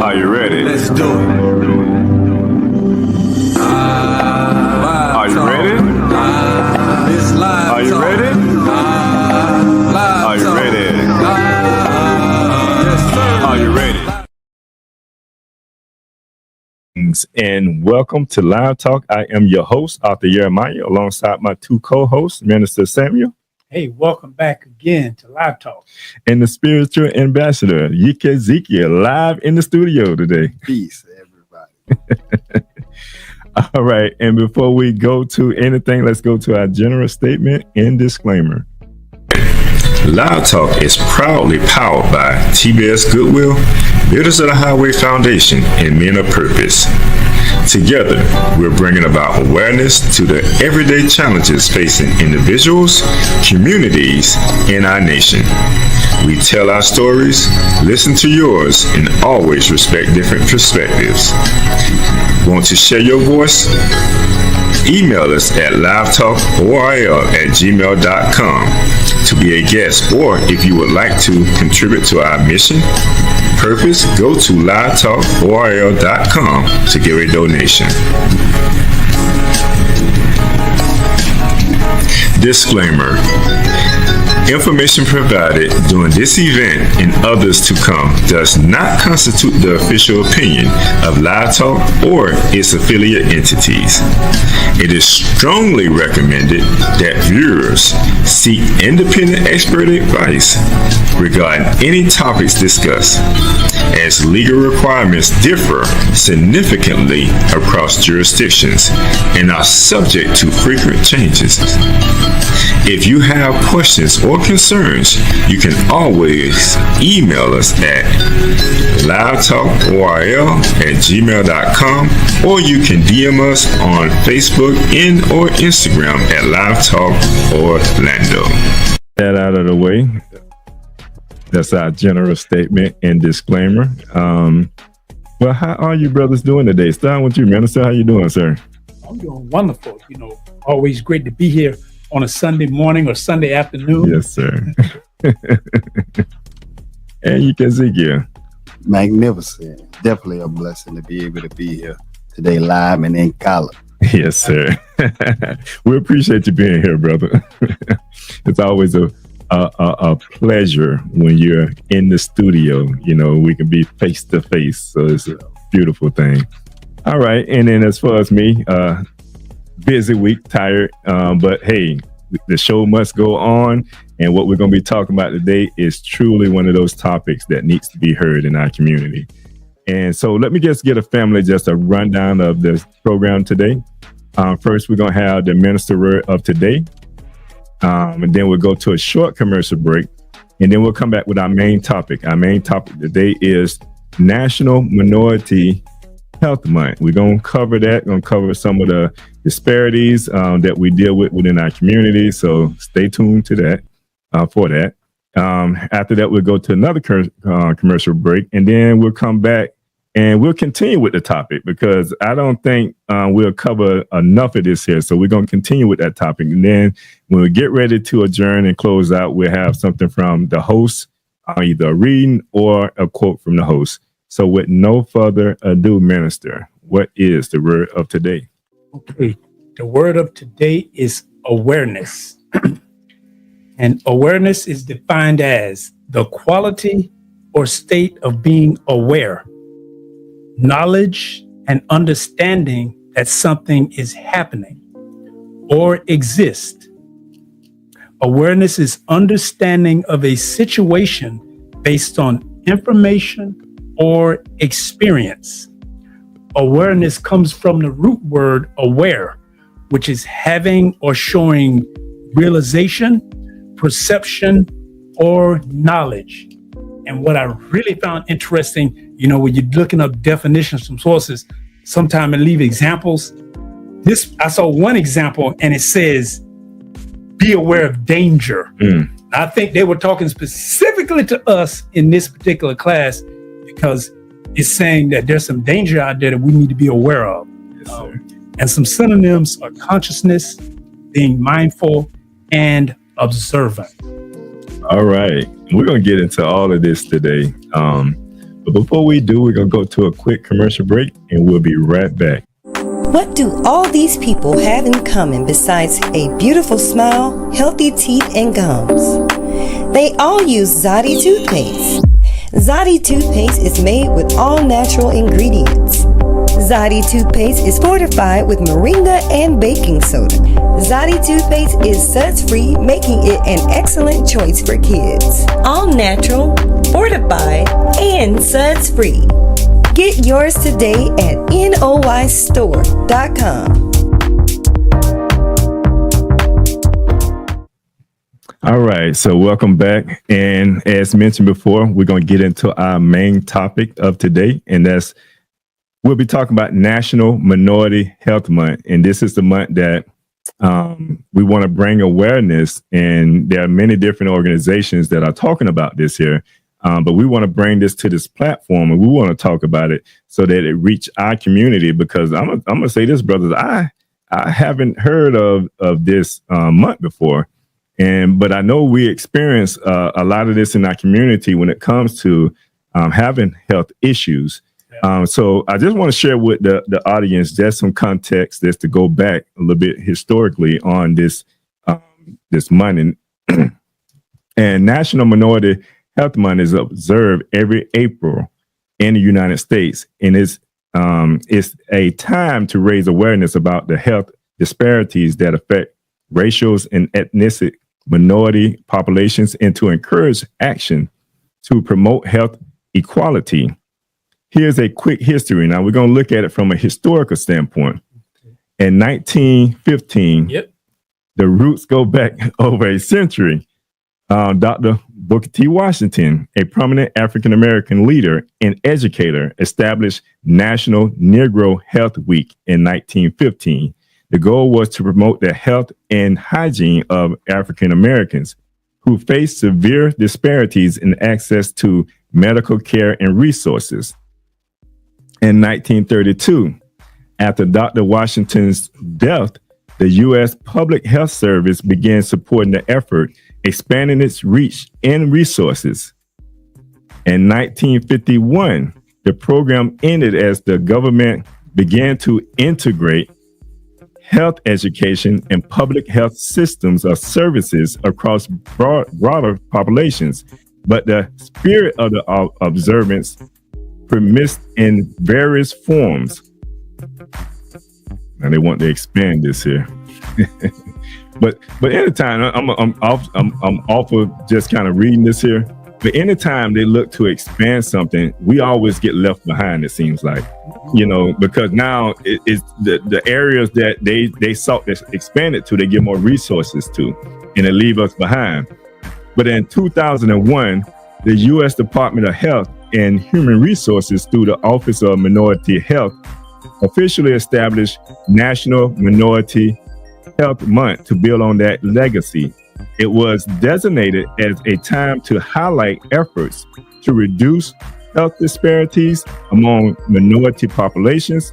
Are you ready? Let's do it. Are you ready? It's live. Are you ready? Are you ready? Yes, sir. Are you ready? And welcome to Live Talk. I am your host, Arthur Jeremiah, alongside my two co-hosts, Minister Samuel. Hey, welcome back again to Live Talk. And the spiritual ambassador, Yike Ezekiel, live in the studio today. Peace, everybody. All right. And before we go to anything, let's go to our general statement and disclaimer. Live Talk is proudly powered by TBS Goodwill, Builders of the Highway Foundation, and Men of Purpose. Together, we're bringing about awareness to the everyday challenges facing individuals, communities, and our nation. We tell our stories, listen to yours, and always respect different perspectives. Want to share your voice? Email us at livetalkorl@gmail.com to be a guest, or if you would like to contribute to our mission, purpose, go to livetalkorl.com to give a donation. Disclaimer. Information provided during this event and others to come does not constitute the official opinion of Live Talk or its affiliate entities. It is strongly recommended that viewers seek independent expert advice regarding any topics discussed, as legal requirements differ significantly across jurisdictions and are subject to frequent changes. If you have questions or concerns, you can always email us at livetalkorl@gmail.com, or you can DM us on Facebook and or Instagram at Live Talk Orlando. That out of the way. That's our general statement and disclaimer. Well, how are you brothers doing today? Starting with you, Minister. How you doing, sir? I'm doing wonderful. Always great to be here on a Sunday morning or Sunday afternoon. Yes, sir. And you can see here. Magnificent. Definitely a blessing to be able to be here today live and in color. Yes, sir. We appreciate you being here, brother. It's always a pleasure when you're in the studio. We can be face to face. So it's a beautiful thing. All right. And then as far as me, busy week, tired, but hey, the show must go on, and what we're going to be talking about today is truly one of those topics that needs to be heard in our community. And so let me just get a rundown of this program today. First, we're going to have the minister word of today, and then we'll go to a short commercial break, and then we'll come back with our main topic. Our main topic today is National Minority Health Month. We're going to cover that. We're going to cover some of the disparities that we deal with within our community. So stay tuned to that for that. After that, we'll go to another commercial break, and then we'll come back and we'll continue with the topic, because I don't think we'll cover enough of this here. So we're going to continue with that topic. And then when we get ready to adjourn and close out, we'll have something from the host, either a reading or a quote from the host. So with no further ado, Minister, what is the word of today? Okay. The word of today is awareness. And awareness is defined as the quality or state of being aware, knowledge and understanding that something is happening or exists. Awareness is understanding of a situation based on information or experience. Awareness comes from the root word aware, which is having or showing realization, perception, or knowledge. And what I really found interesting, when you're looking up definitions from sources, sometimes I leave examples. I saw one example and it says, be aware of danger. I think they were talking specifically to us in this particular class, because it's saying that there's some danger out there that we need to be aware of. Yes, and some synonyms are consciousness, being mindful, and observant. All right. We're going to get into all of this today. But But before we do, we're going to go to a quick commercial break and we'll be right back. What do all these people have in common besides a beautiful smile, healthy teeth, and gums? They all use Zodi toothpaste. Zodi toothpaste is made with all natural ingredients. Zodi toothpaste is fortified with moringa and baking soda. Zodi toothpaste is suds-free, making it an excellent choice for kids. All natural, fortified, and suds-free. Get yours today at noystore.com. All right, so welcome back. And as mentioned before, we're going to get into our main topic of today, and that's we'll be talking about National Minority Health Month. And this is the month that we want to bring awareness, and there are many different organizations that are talking about this here. But we want to bring this to this platform, and we want to talk about it so that it reach our community, because I'm going to say this, brothers, I haven't heard of this month before. But I know we experience a lot of this in our community when it comes to having health issues. So I just want to share with the audience just some context just to go back a little bit historically on this month. And National Minority Health Month is observed every April in the United States, and it's a time to raise awareness about the health disparities that affect racial and ethnic minority populations, and to encourage action to promote health equality. Here's a quick history. Now we're going to look at it from a historical standpoint. In 1915, the roots go back over a century. Dr. Booker T. Washington, a prominent African-American leader and educator, established National Negro Health Week in 1915. The goal was to promote the health and hygiene of African Americans who face severe disparities in access to medical care and resources. In 1932, after Dr. Washington's death, the U.S. Public Health Service began supporting the effort, expanding its reach and resources. In 1951, the program ended as the government began to integrate health education and public health systems of services across broader populations. But the spirit of the observance persists in various forms. Now they want to expand this here. But anytime I'm off of just kind of reading this here. But anytime they look to expand something, we always get left behind, it seems like, because now it's the areas that they sought to expand it to, they give more resources to, and they leave us behind. But in 2001, the U.S. Department of Health and Human Resources, through the Office of Minority Health, officially established National Minority Health Month to build on that legacy. It was designated as a time to highlight efforts to reduce health disparities among minority populations,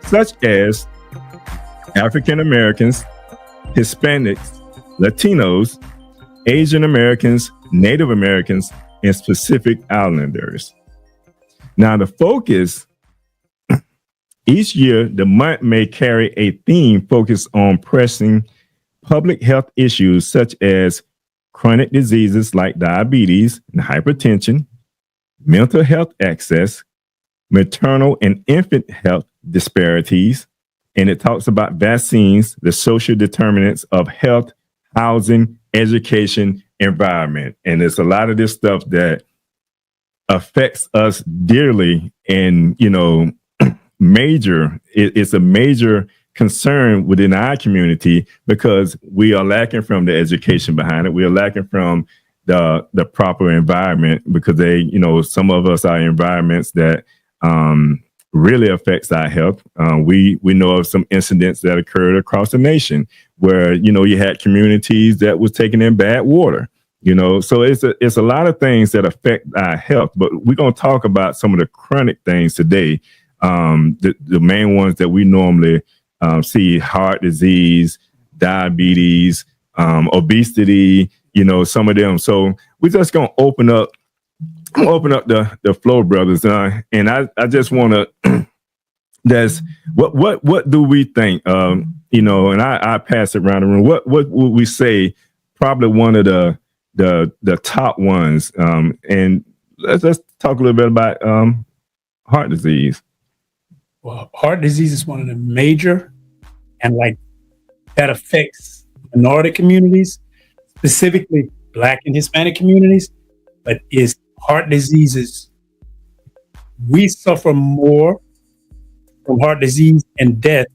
such as African Americans, Hispanics, Latinos, Asian Americans, Native Americans, and Pacific Islanders. Now, the focus each year, the month may carry a theme focused on pressing public health issues such as chronic diseases like diabetes and hypertension, mental health access, maternal and infant health disparities, and it talks about vaccines, the social determinants of health, housing, education, environment. And there's a lot of this stuff that affects us dearly, and it's a major concern within our community, because we are lacking from the education behind it. We are lacking from the proper environment, because some of us are in environments that really affects our health. We know of some incidents that occurred across the nation where, you had communities that was taking in bad water, so it's a lot of things that affect our health, but we're going to talk about some of the chronic things today. The main ones that we normally see: heart disease, diabetes, obesity, some of them. So we're just going to open up I'm gonna open up the floor, brothers, and I just want to. That's what do we think? And I pass it around the room. What would we say? Probably one of the top ones. And let's talk a little bit about heart disease. Well, heart disease is one of the major, and like that affects minority communities, specifically Black and Hispanic communities. But is heart diseases, we suffer more from heart disease and death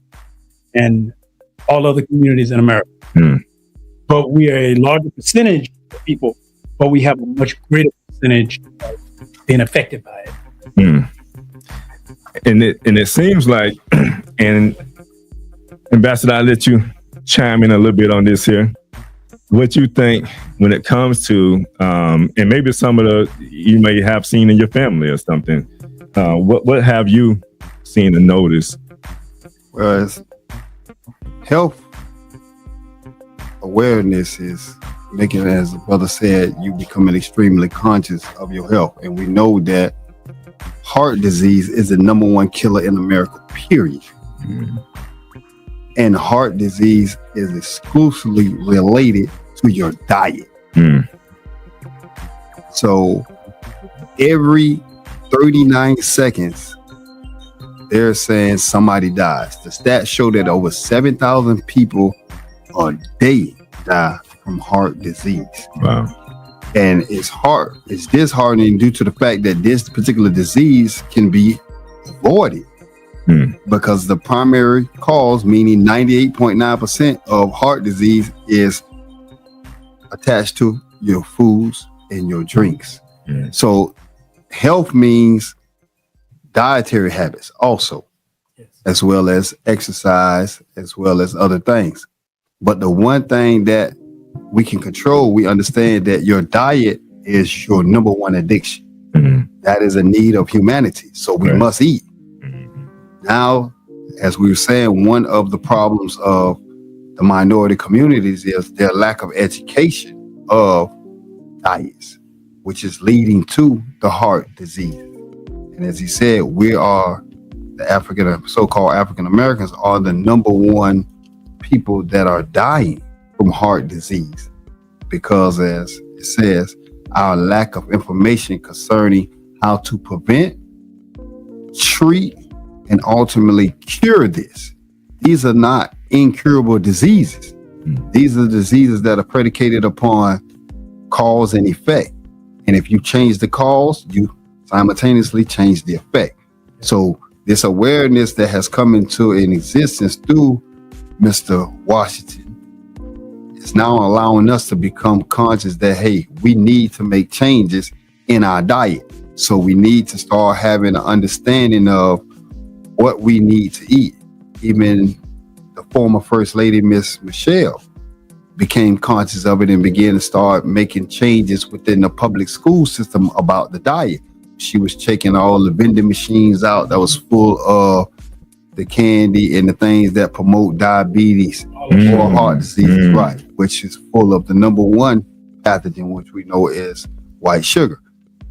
than all other communities in America. But we are a larger percentage of people, but we have a much greater percentage of being affected by it. And it seems like, and Ambassador, I'll let you chime in a little bit on this here. What you think when it comes to, and maybe some of the you may have seen in your family or something. What have you seen and noticed? Well, health awareness is making, as the brother said, you becoming extremely conscious of your health. And we know that heart disease is the number one killer in America, period. And heart disease is exclusively related to your diet. So every 39 seconds, they're saying somebody dies. The stats show that over 7,000 people a day die from heart disease. Wow. And it's disheartening due to the fact that this particular disease can be avoided because the primary cause, meaning 98.9% of heart disease, is attached to your foods and your drinks. So health means dietary habits also, as well as exercise, as well as other things. But the one thing that we can control, we understand that your diet is your number one addiction. That is a need of humanity. So we must eat. Now, as we were saying, one of the problems of the minority communities is their lack of education of diets, which is leading to the heart disease. And as he said, we are the so-called African Americans are the number one people that are dying from heart disease, because as it says, our lack of information concerning how to prevent, treat, and ultimately cure this. These are not incurable diseases. These are diseases that are predicated upon cause and effect. And if you change the cause, you simultaneously change the effect. So this awareness that has come into an existence through Mr. Washington is now allowing us to become conscious that, hey, we need to make changes in our diet. So we need to start having an understanding of what we need to eat. Even the former First Lady, Miss Michelle, became conscious of it and began to start making changes within the public school system about the diet. She was checking all the vending machines out that was full of the candy and the things that promote diabetes or heart disease, right, which is full of the number one pathogen, which we know is white sugar.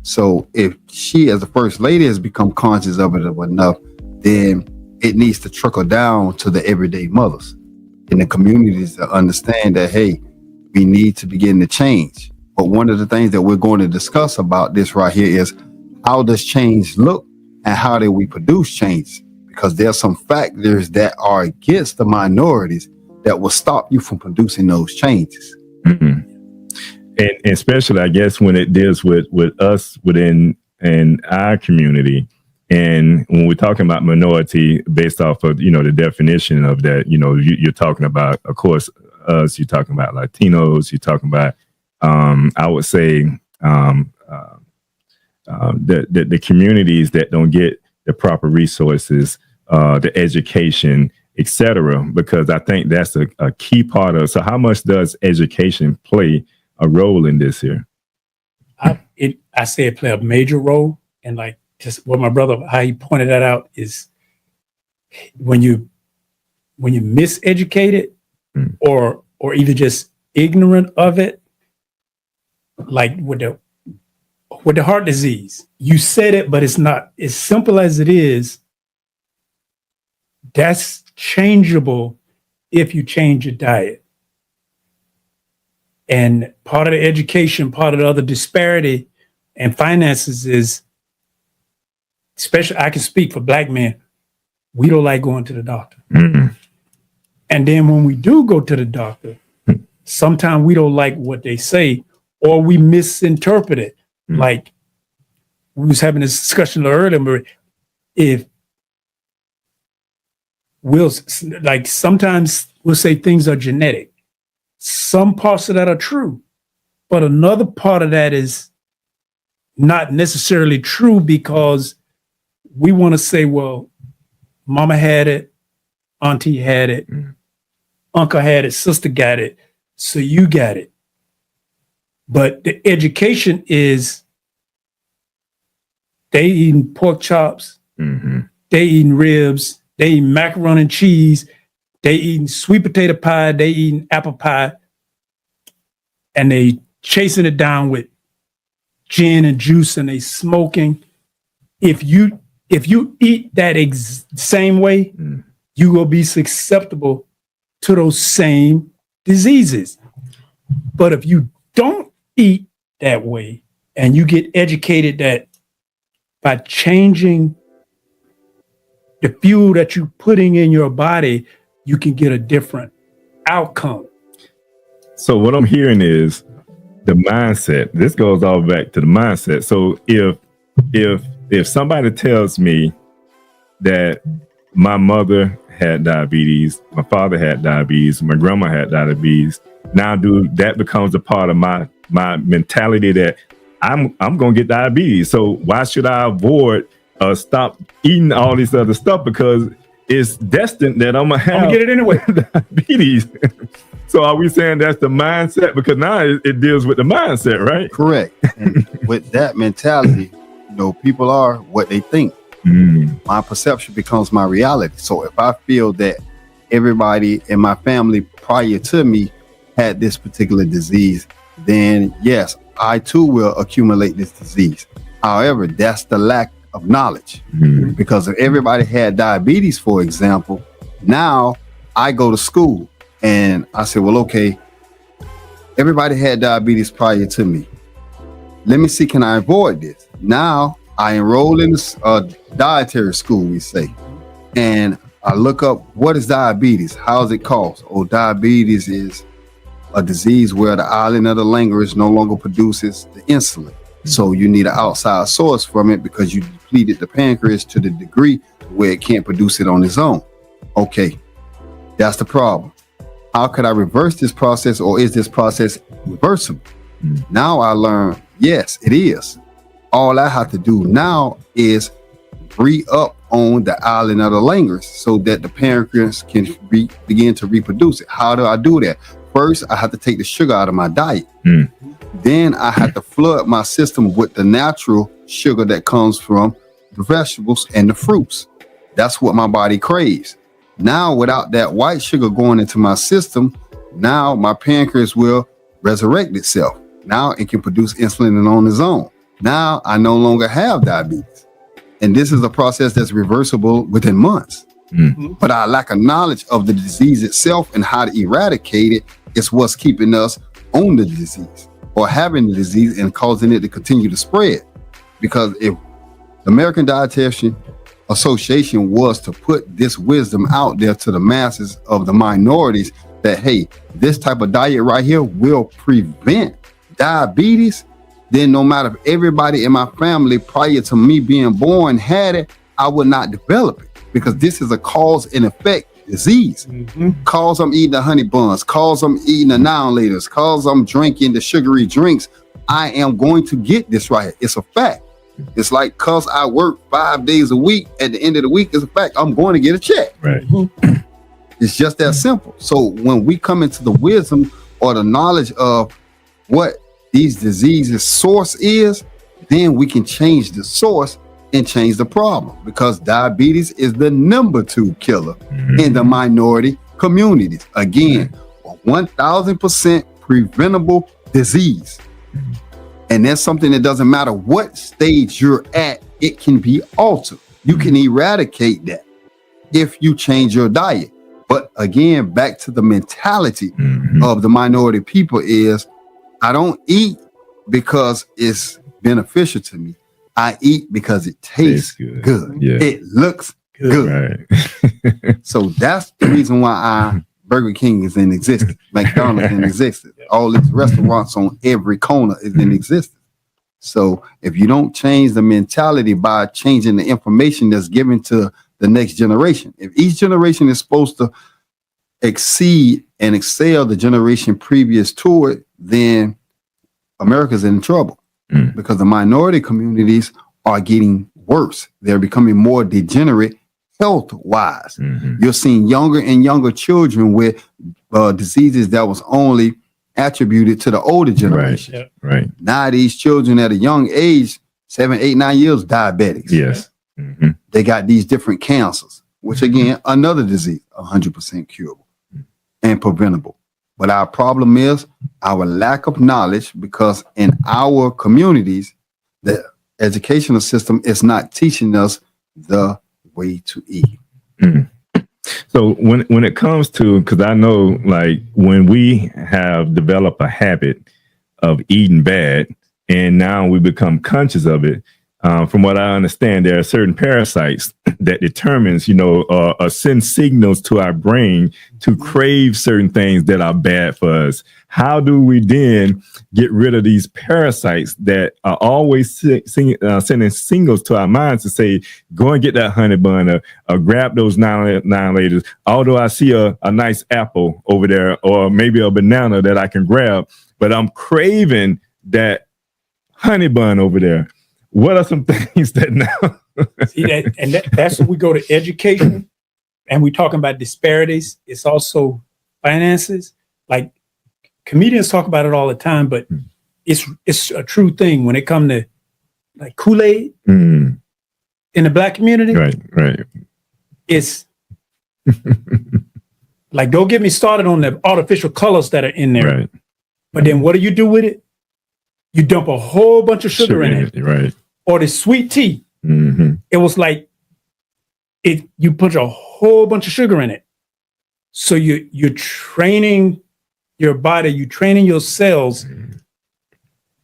So if she, as the First Lady, has become conscious of it enough, then it needs to trickle down to the everyday mothers in the communities to understand that, hey, we need to begin to change. But one of the things that we're going to discuss about this right here is, how does change look and how do we produce change? Because there's some factors that are against the minorities that will stop you from producing those changes. And especially, I guess, when it deals with us within our community. And when we're talking about minority, based off of, the definition of that, you're talking about, of course, us, you're talking about Latinos, you're talking about, I would say, the communities that don't get the proper resources, the education, etc. Because I think that's a key part of. So how much does education play a role in this here? I say it play a major role, and just what my brother, how he pointed that out, is when you miseducated or even just ignorant of it, like with with the heart disease, you said it, but it's not as simple as it is. That's changeable if you change your diet. And part of the education, part of the other disparity and finances is, especially I can speak for Black men, we don't like going to the doctor. Mm-hmm. And then when we do go to the doctor, sometimes we don't like what they say, or we misinterpret it. Mm-hmm. Like we was having this discussion earlier, if sometimes we'll say things are genetic. Some parts of that are true, but another part of that is not necessarily true, because we want to say, well, mama had it, auntie had it, uncle had it, sister got it, so you got it. But the education is they eating pork chops, they eating ribs, they eating macaroni and cheese, they eating sweet potato pie, they eating apple pie, and they chasing it down with gin and juice, and they smoking. If you eat that same way, you will be susceptible to those same diseases. But if you don't eat that way and you get educated that by changing the fuel that you're putting in your body, you can get a different outcome. So what I'm hearing is the mindset. This goes all back to the mindset. So if somebody tells me that my mother had diabetes, my father had diabetes, my grandma had diabetes, now that becomes a part of my mentality that I'm gonna get diabetes. So why should I avoid stop eating all this other stuff, because it's destined that I'm gonna get it anyway. Diabetes. So are we saying that's the mindset? Because now it deals with the mindset, right? Correct. And with that mentality, people are what they think. My perception becomes my reality. So if I feel that everybody in my family prior to me had this particular disease, then yes, I too will accumulate this disease. However, that's the lack of knowledge. Because if everybody had diabetes, for example, now I go to school and I say, well, okay, everybody had diabetes prior to me. Let me see, can I avoid this? Now I enroll in a dietary school, we say, and I look up what is diabetes, how is it caused? Oh, diabetes is a disease where the island of the language no longer produces the insulin. So you need an outside source from it because you depleted the pancreas to the degree where it can't produce it on its own. Okay, that's the problem. How could I reverse this process, or is this process reversible? Now I learn, yes, it is. All I have to do now is re-up on the island of the language so that the pancreas can begin to reproduce it. How do I do that? First, I have to take the sugar out of my diet. Then I have to flood my system with the natural sugar that comes from the vegetables and the fruits. That's what my body craves. Now, without that white sugar going into my system, now my pancreas will resurrect itself. Now it can produce insulin on its own. Now I no longer have diabetes. And this is a process that's reversible within months. But our lack of knowledge of the disease itself and how to eradicate it is what's keeping us on the disease or having the disease and causing it to continue to spread. Because if the American Dietitian Association was to put this wisdom out there to the masses of the minorities that, hey, this type of diet right here will prevent diabetes, then no matter if everybody in my family prior to me being born had it, I would not develop it, because this is a cause and effect disease. Cause I'm eating the honey buns, cause I'm eating the annihilators, cause I'm drinking the sugary drinks, I am going to get this right here. It's a fact. It's like, cause I work 5 days a week, at the end of the week, it's a fact, I'm going to get a check. Right. It's just that simple. So when we come into the wisdom or the knowledge of what these diseases source is, then we can change the source and change the problem, because diabetes is the number 2 killer in the minority communities. Again, a 1000% preventable disease. And that's something that doesn't matter what stage you're at, it can be altered. You can eradicate that if you change your diet. But again, back to the mentality of the minority people is, I don't eat because it's beneficial to me. I eat because it tastes good. Yeah. It looks good. Right. So that's the reason why Burger King is in existence. McDonald's in existence. All these restaurants on every corner is in existence. So if you don't change the mentality by changing the information that's given to the next generation, if each generation is supposed to exceed and excel the generation previous to it, then America's in trouble because the minority communities are getting worse. They're becoming more degenerate health-wise. You're seeing younger and younger children with diseases that was only attributed to the older generation. Right. Now these children at a young age, 7, 8, 9 years, diabetics. Yes. They got these different cancers, which again, another disease, 100% curable and preventable. But our problem is our lack of knowledge, because in our communities, the educational system is not teaching us the way to eat. So when it comes to, because I know, like, when we have developed a habit of eating bad and now we become conscious of it, from what I understand, there are certain parasites that determines, send signals to our brain to crave certain things that are bad for us. How do we then get rid of these parasites that are always sending signals to our minds to say, go and get that honey bun or grab those nine laters. Although I see a nice apple over there or maybe a banana that I can grab, but I'm craving that honey bun over there. What are some things that now? See that, and that's when we go to education, and we're talking about disparities. It's also finances. Like comedians talk about it all the time, but it's a true thing when it comes to like Kool-Aid in the Black community. Right. It's like, don't get me started on the artificial colors that are in there. Right. But then what do you do with it? You dump a whole bunch of sugar in it. Right. Or the sweet tea. It was like you put a whole bunch of sugar in it. So you're training your body, you're training your cells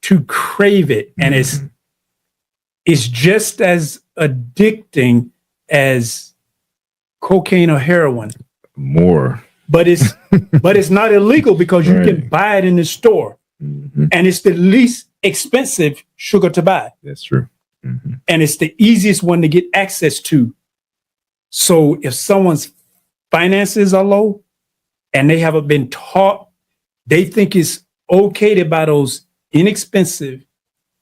to crave it. And it's just as addicting as cocaine or heroin. More. But it's not illegal because you can buy it in the store. And it's the least expensive sugar to buy. That's true. And it's the easiest one to get access to. So if someone's finances are low and they haven't been taught, they think it's okay to buy those inexpensive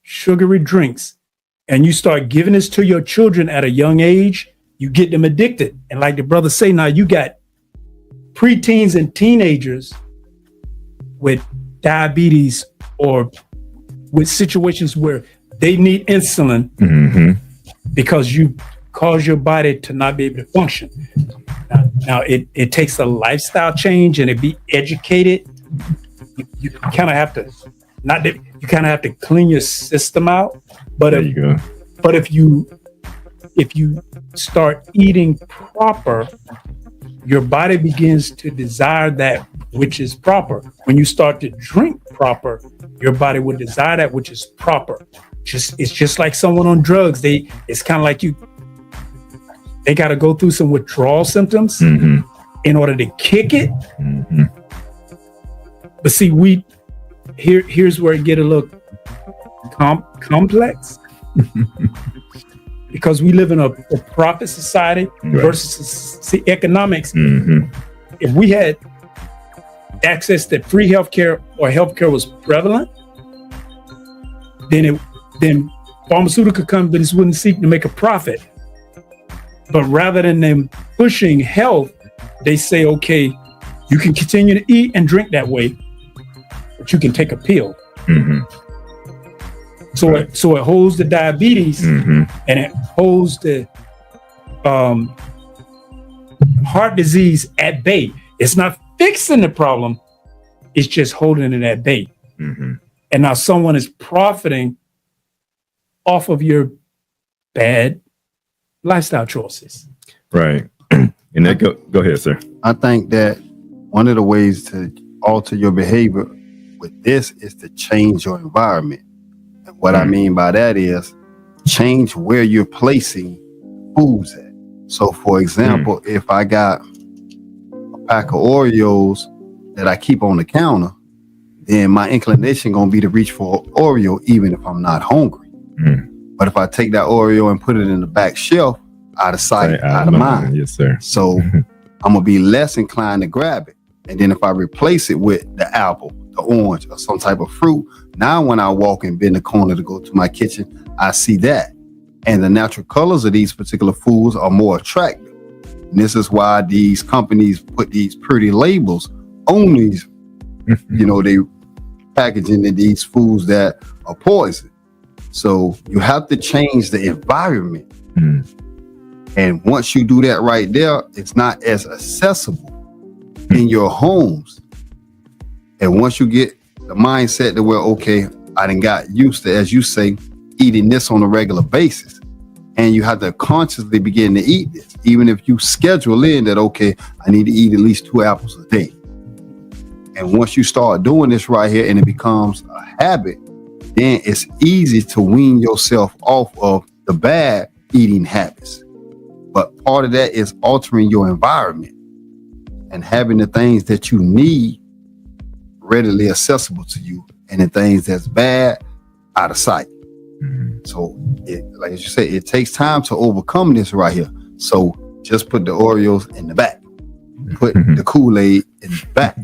sugary drinks, and you start giving this to your children at a young age, you get them addicted. And like the brother say, now you got preteens and teenagers with diabetes or with situations where they need insulin because you cause your body to not be able to function. Now it takes a lifestyle change and it be educated. You kind of have to, not that you kind of have to clean your system out, but if you start eating proper, your body begins to desire that which is proper. When you start to drink proper, your body will desire that which is proper. It's just like someone on drugs. It's kind of like they got to go through some withdrawal symptoms in order to kick it. But see, here's where it get a little complex because we live in a profit society versus economics. If we had access to free healthcare or healthcare was prevalent, then pharmaceutical companies wouldn't seek to make a profit. But rather than them pushing health, they say, okay, you can continue to eat and drink that way, but you can take a pill. So it holds the diabetes and it holds the heart disease at bay. It's not fixing the problem. It's just holding it at bay. And now someone is profiting off of your bad lifestyle choices. Right. And that go ahead, sir. I think that one of the ways to alter your behavior with this is to change your environment. And what I mean by that is change where you're placing foods at. So for example, if I got a pack of Oreos that I keep on the counter, then my inclination gonna be to reach for Oreo even if I'm not hungry. But if I take that Oreo and put it in the back shelf, out of sight, out of mind. Yes, sir. So I'm gonna be less inclined to grab it. And then if I replace it with the apple, the orange, or some type of fruit, now when I walk and bend the corner to go to my kitchen, I see that. And the natural colors of these particular foods are more attractive. And this is why these companies put these pretty labels on these, they packaging in these foods that are poison. So you have to change the environment. And once you do that right there, it's not as accessible in your homes. And once you get the mindset that, well, okay, I done got used to, as you say, eating this on a regular basis. And you have to consciously begin to eat this, even if you schedule in that, okay, I need to eat at least 2 apples a day. And once you start doing this right here and it becomes a habit, then it's easy to wean yourself off of the bad eating habits. But part of that is altering your environment and having the things that you need readily accessible to you, and the things that's bad out of sight. So, like you said, it takes time to overcome this right here. So just put the Oreos in the back, put the Kool-Aid in the back,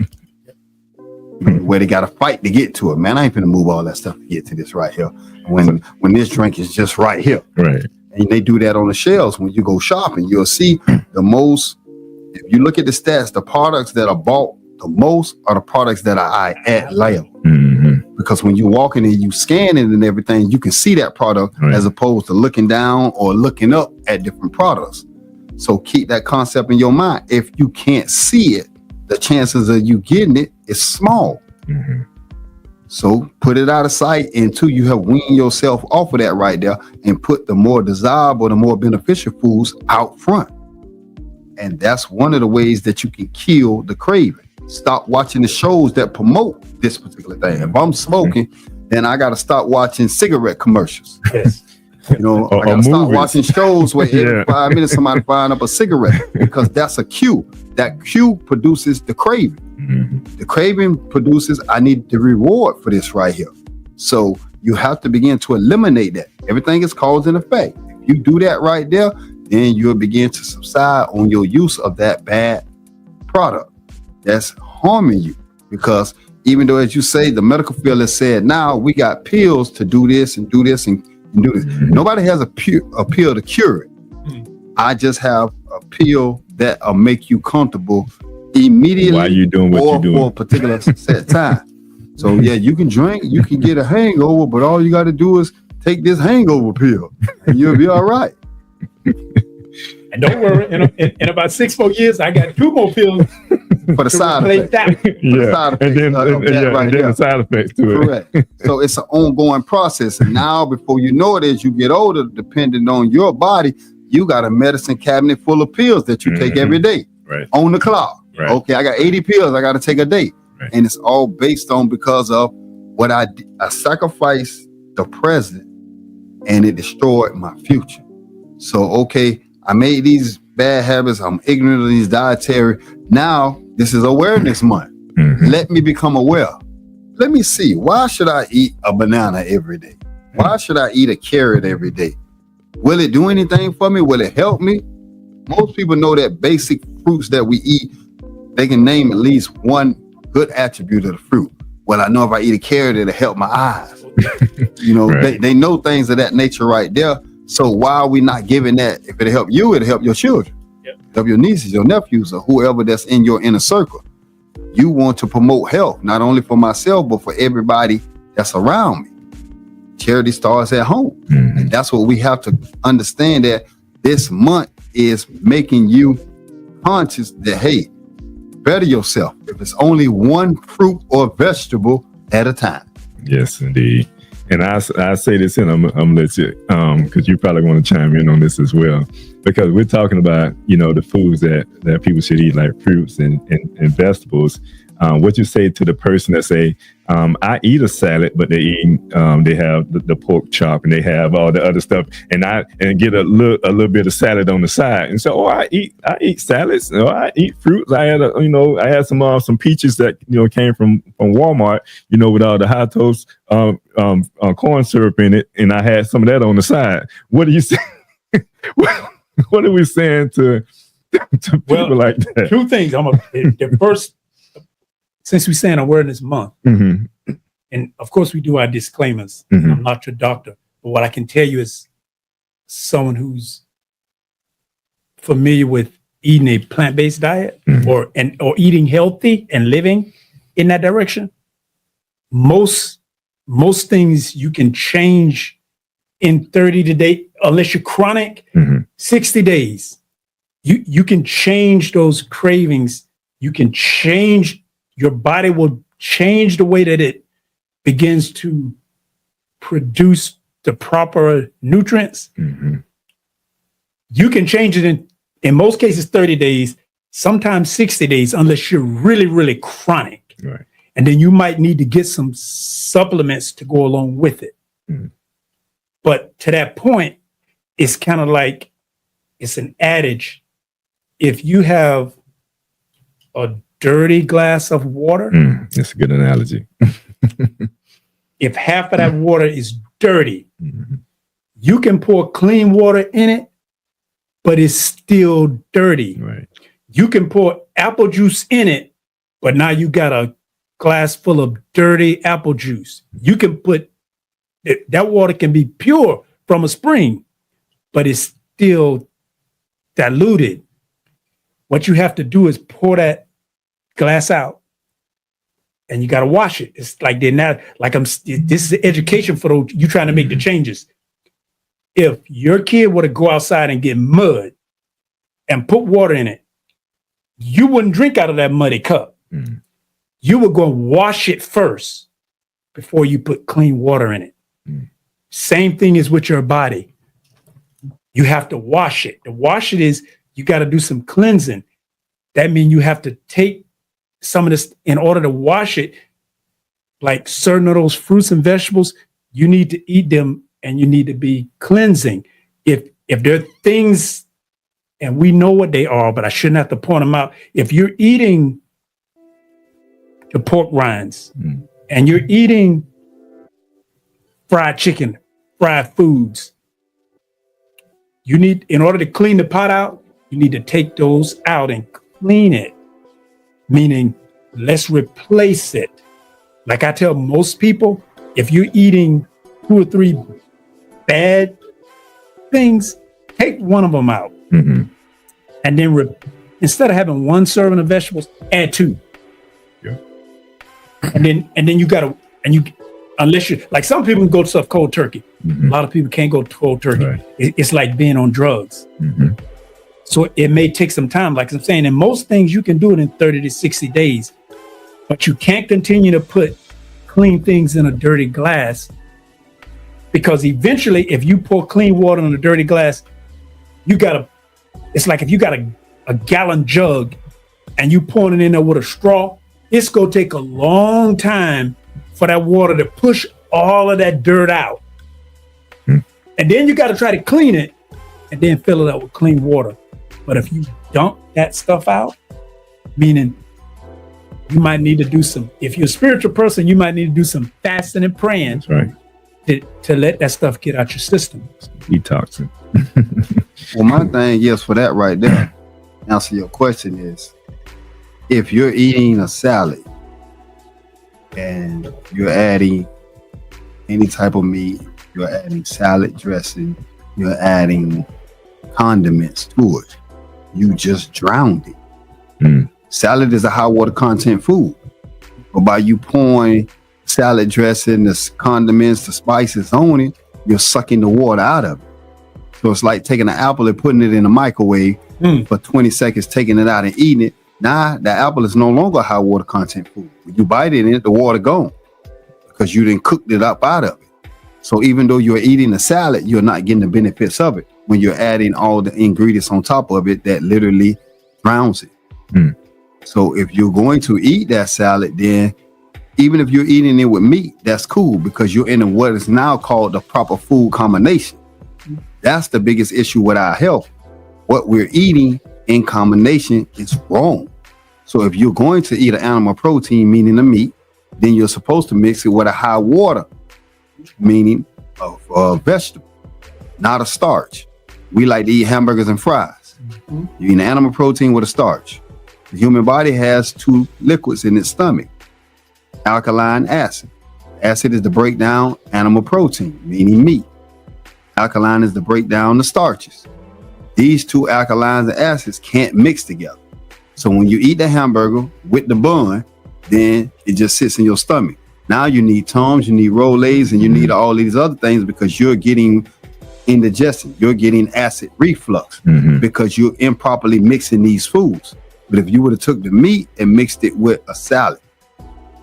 where they got to fight to get to it. Man, I ain't finna move all that stuff to get to this right here. When this drink is just right here. Right. And they do that on the shelves. When you go shopping, you'll see the most, if you look at the stats, the products that are bought the most are the products that are at level. Because when you walk in and you scan it and everything, you can see that product as opposed to looking down or looking up at different products. So keep that concept in your mind. If you can't see it, the chances of you getting it is small. So put it out of sight until you have weaned yourself off of that right there and put the more desirable, the more beneficial foods out front. And that's one of the ways that you can kill the craving. Stop watching the shows that promote this particular thing. If I'm smoking, then I got to stop watching cigarette commercials. Yes. I got to stop watching shows where every 5 minutes somebody buying up a cigarette, because that's a cue. That cue produces the craving. The craving produces, I need the reward for this right here. So you have to begin to eliminate that. Everything is cause and effect. If you do that right there, then you'll begin to subside on your use of that bad product that's harming you. Because even though, as you say, the medical field has said, now we got pills to do this and do this and do this. Nobody has a pill to cure it. I just have a pill that'll make you comfortable immediately while you're doing what you're doing for a particular set time. So yeah, you can drink, you can get a hangover, but all you got to do is take this hangover pill and you'll be all right. And don't worry, in about 6 more years, I got 2 more pills for the side effects. And then the side effects to it. Correct. So it's an ongoing process. And now, before you know it, as you get older, depending on your body, you got a medicine cabinet full of pills that you take every day on the clock. Right. Okay, I got 80 pills I got to take a day. And it's all based on because of what I sacrificed the present and it destroyed my future. So, okay, I made these bad habits. I'm ignorant of these dietary. Now, this is awareness month. Let me become aware. Let me see. Why should I eat a banana every day? Why should I eat a carrot every day? Will it do anything for me? Will it help me? Most people know that basic fruits that we eat, they can name at least one good attribute of the fruit. Well, I know if I eat a carrot, it'll help my eyes. They know things of that nature right there. So why are we not giving that? If it'll help you, it'll help your children, help your nieces, your nephews, or whoever that's in your inner circle. You want to promote health, not only for myself, but for everybody that's around me. Charity starts at home. And that's what we have to understand, that this month is making you conscious that, hey, better yourself. If it's only one fruit or vegetable at a time. Yes, indeed. And I say this, and I'm gonna let you, because you probably want to chime in on this as well, because we're talking about, the foods that people should eat, like fruits and vegetables. What you say to the person that say, I eat a salad, but they have the pork chop and they have all the other stuff, and get a little bit of salad on the side, and so I eat salads, I eat fruits. I had some peaches that came from Walmart, with all the high toast corn syrup in it, and I had some of that on the side. What do you say? What are we saying to people like that? Two things. The first, since we're saying Awareness Month, and of course we do our disclaimers. I'm not your doctor, but what I can tell you is someone who's familiar with eating a plant-based diet or eating healthy and living in that direction. Most things you can change in 30 days, unless you're chronic, 60 days. You can change those cravings. You can change, your body will change the way that it begins to produce the proper nutrients. You can change it in most cases 30 days, sometimes 60 days, unless you're really, really chronic. Right. And then you might need to get some supplements to go along with it. But to that point, it's kind of like, it's an adage. If you have a dirty glass of water, that's a good analogy. if half of that water is dirty, you can pour clean water in it, but it's still dirty. Right. You can pour apple juice in it, but now you got a glass full of dirty apple juice. You can put that water can be pure from a spring, but it's still diluted. What you have to do is pour that glass out, and you got to wash it. It's like they're not like this is education for those you trying to make the changes. If your kid were to go outside and get mud and put water in it, you wouldn't drink out of that muddy cup. You would go and wash it first before you put clean water in it. Same thing is with your body. You have to wash it. To wash it is you got to do some cleansing. That means you have to take some of this in order to wash it. Like certain of those fruits and vegetables, you need to eat them and you need to be cleansing. If there are things, and we know what they are, but I shouldn't have to point them out. If you're eating the pork rinds and you're eating fried chicken, fried foods, you need, in order to clean the pot out, you need to take those out and clean it. Meaning, let's replace it. Like I tell most people, if you're eating 2 or 3 bad things, take one of them out. And then instead of having 1 serving of vegetables, add 2. Yeah. And then you gotta, unless you, like some people can go to cold turkey. A lot of people can't go cold turkey. Right. It's like being on drugs. So it may take some time. Like I'm saying, in most things you can do it in 30 to 60 days, but you can't continue to put clean things in a dirty glass, because eventually if you pour clean water in a dirty glass, it's like if you got a gallon jug and you pour it in there with a straw, it's going to take a long time for that water to push all of that dirt out. And then you got to try to clean it and then fill it up with clean water. But if you dump that stuff out, meaning you might need to do some, if you're a spiritual person, you might need to do some fasting and praying. That's right. To let that stuff get out your system. Detoxing. Well, my thing, yes, for that right there, answer your question is, if you're eating a salad and you're adding any type of meat, you're adding salad dressing, you're adding condiments to it, you just drowned it. Salad is a high water content food, but by you pouring salad dressing, the condiments, the spices on it, you're sucking the water out of it. So it's like taking an apple and putting it in a microwave for 20 seconds, taking it out and eating it. Now the apple is no longer high water content food. When you bite it in it, the water gone. because you didn't cook it up out of it. So even though you're eating a salad, you're not getting the benefits of it when you're adding all the ingredients on top of it that literally drowns it. So if you're going to eat that salad, then even if you're eating it with meat, that's cool, because you're in what is now called the proper food combination. That's the biggest issue with our health. What we're eating in combination is wrong. So if you're going to eat an animal protein, meaning the meat, then you're supposed to mix it with a high water, meaning of vegetable, not a starch. We like to eat hamburgers and fries. You eat an animal protein with a starch. The human body has two liquids in its stomach: alkaline acid. Acid is to break down animal protein, meaning meat. Alkaline is to break down the starches. These two alkalines and acids can't mix together. So when you eat the hamburger with the bun, then it just sits in your stomach. Now you need Tums, you need Rolaids, and you need all these other things, because you're getting indigestion. You're getting acid reflux because you're improperly mixing these foods. But if you would have took the meat and mixed it with a salad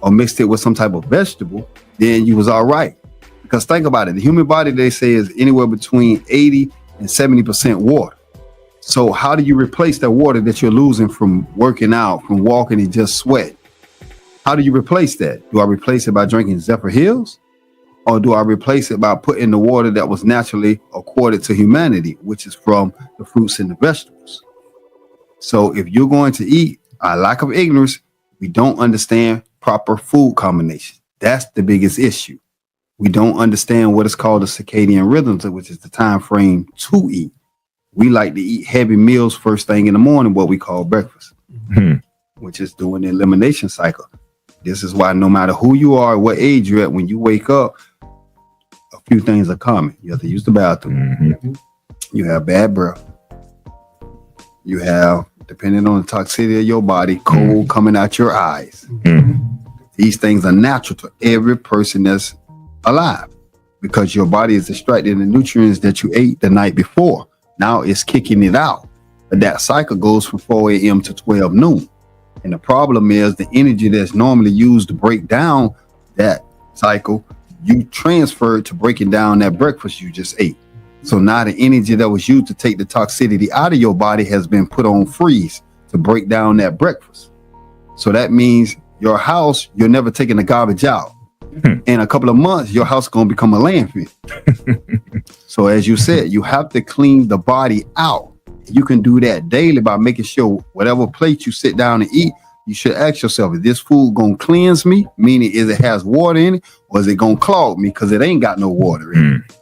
or mixed it with some type of vegetable, then you was all right. Because think about it, the human body, they say, is anywhere between 80 and 70% water. So how do you replace that water that you're losing from working out, from walking and just sweat? How do you replace that? Do I replace it by drinking Zephyr Hills? Or do I replace it by putting the water that was naturally accorded to humanity, which is from the fruits and the vegetables? So if you're going to eat, a lack of ignorance, we don't understand proper food combination. That's the biggest issue. We don't understand what is called the circadian rhythms, which is the time frame to eat. We like to eat heavy meals first thing in the morning, what we call breakfast, which is doing the elimination cycle. This is why no matter who you are, what age you're at, when you wake up, a few things are common. You have to use the bathroom. You have bad breath. You have, depending on the toxicity of your body, cold coming out your eyes. These things are natural to every person that's alive, because your body is extracting the nutrients that you ate the night before. Now it's kicking it out. But that cycle goes from 4 a.m. to 12 noon. And the problem is the energy that's normally used to break down that cycle, you transferred to breaking down that breakfast you just ate. So now the energy that was used to take the toxicity out of your body has been put on freeze to break down that breakfast. So that means your house, you're never taking the garbage out. In a couple of months, your house is going to become a landfill. So as you said, you have to clean the body out. You can do that daily by making sure whatever plate you sit down and eat, you should ask yourself, is this food going to cleanse me? Meaning, is it has water in it, or is it going to clog me because it ain't got no water in it?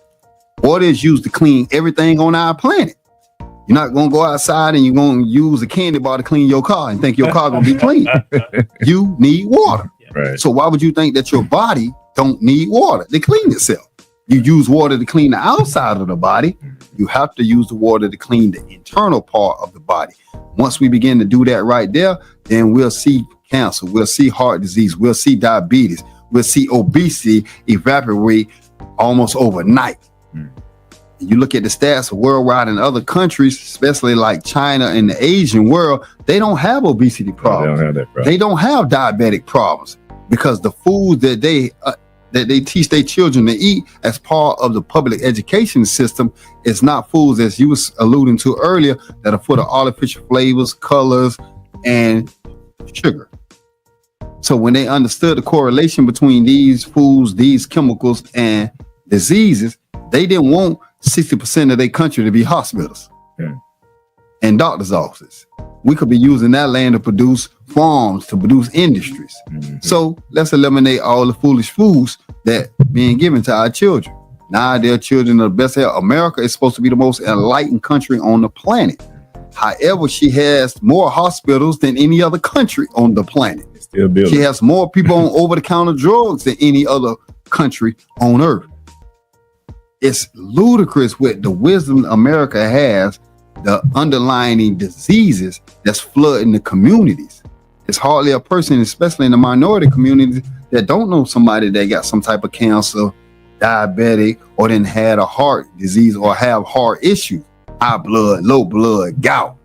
Water is used to clean everything on our planet. You're not going to go outside and you're going to use a candy bar to clean your car and think your car going to be clean. You need water. Right. So why would you think that your body don't need water to clean itself? You use water to clean the outside of the body. You have to use the water to clean the internal part of the body. Once we begin to do that right there, then we'll see cancer, we'll see heart disease, we'll see diabetes, we'll see obesity evaporate almost overnight. You look at the stats worldwide in other countries, especially like China and the Asian world, they don't have obesity problems. They don't have that problem. They don't have diabetic problems, because the food that they teach their children to eat as part of the public education system is not foods, as you was alluding to earlier, that are full of artificial flavors, colors, and sugar. So when they understood the correlation between these foods, these chemicals, and diseases, they didn't want 60% of their country to be hospitals and doctor's offices. We could be using that land to produce farms, to produce industries. So let's eliminate all the foolish foods that being given to our children. Now their children are the best health. America is supposed to be the most enlightened country on the planet. However, she has more hospitals than any other country on the planet. Still building. She has more people on over-the-counter drugs than any other country on earth. It's ludicrous with the wisdom America has, the underlying diseases that's flooding the communities. It's hardly a person, especially in the minority communities, that don't know somebody that got some type of cancer, diabetic, or then had a heart disease or have heart issues, high blood, low blood, gout.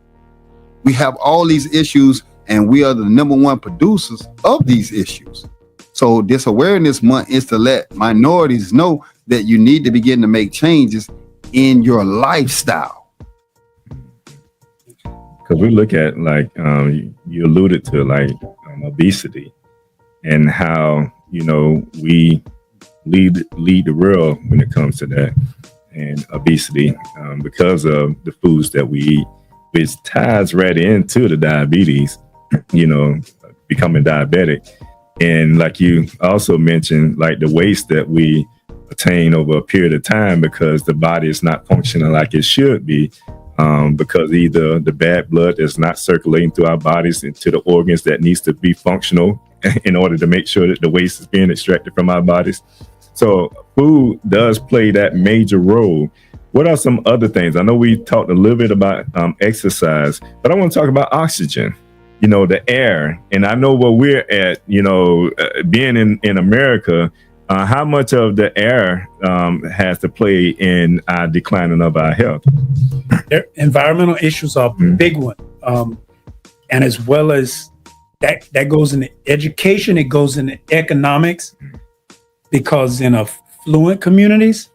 We have all these issues, and we are the number one producers of these issues. So this awareness month is to let minorities know that you need to begin to make changes in your lifestyle. Because we look at, like, you alluded to, like, obesity, and how, you know, we lead the world when it comes to that, and obesity, because of the foods that we eat, which ties right into the diabetes, you know, becoming diabetic. And like you also mentioned, like the waste that we attain over a period of time because the body is not functioning like it should be, because either the bad blood is not circulating through our bodies into the organs that needs to be functional in order to make sure that the waste is being extracted from our bodies. So food does play that major role. What are some other things? I know we talked a little bit about exercise, but I want to talk about oxygen, you know, the air. And I know where we're at, you know, being in America, how much of the air has to play in our declining of our health? Environmental issues are a big one. And as well as that goes into education, it goes into economics, because in affluent communities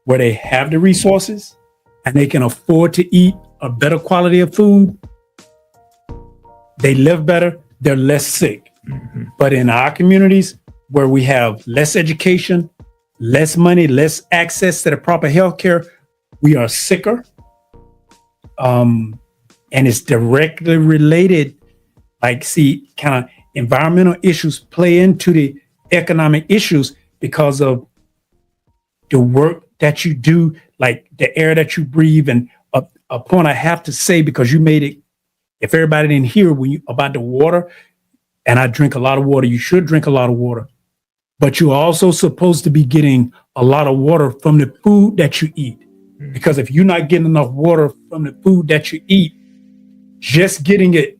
where they have the resources and they can afford to eat a better quality of food, they live better, they're less sick. But in our communities where we have less education, less money, less access to the proper health care, we are sicker. And it's directly related, like, see, kind of environmental issues play into the economic issues because of the work that you do, like the air that you breathe. And a point I have to say, because you made it, if everybody didn't hear about the water, and I drink a lot of water, you should drink a lot of water, but you're also supposed to be getting a lot of water from the food that you eat. Because if you're not getting enough water from the food that you eat, just getting it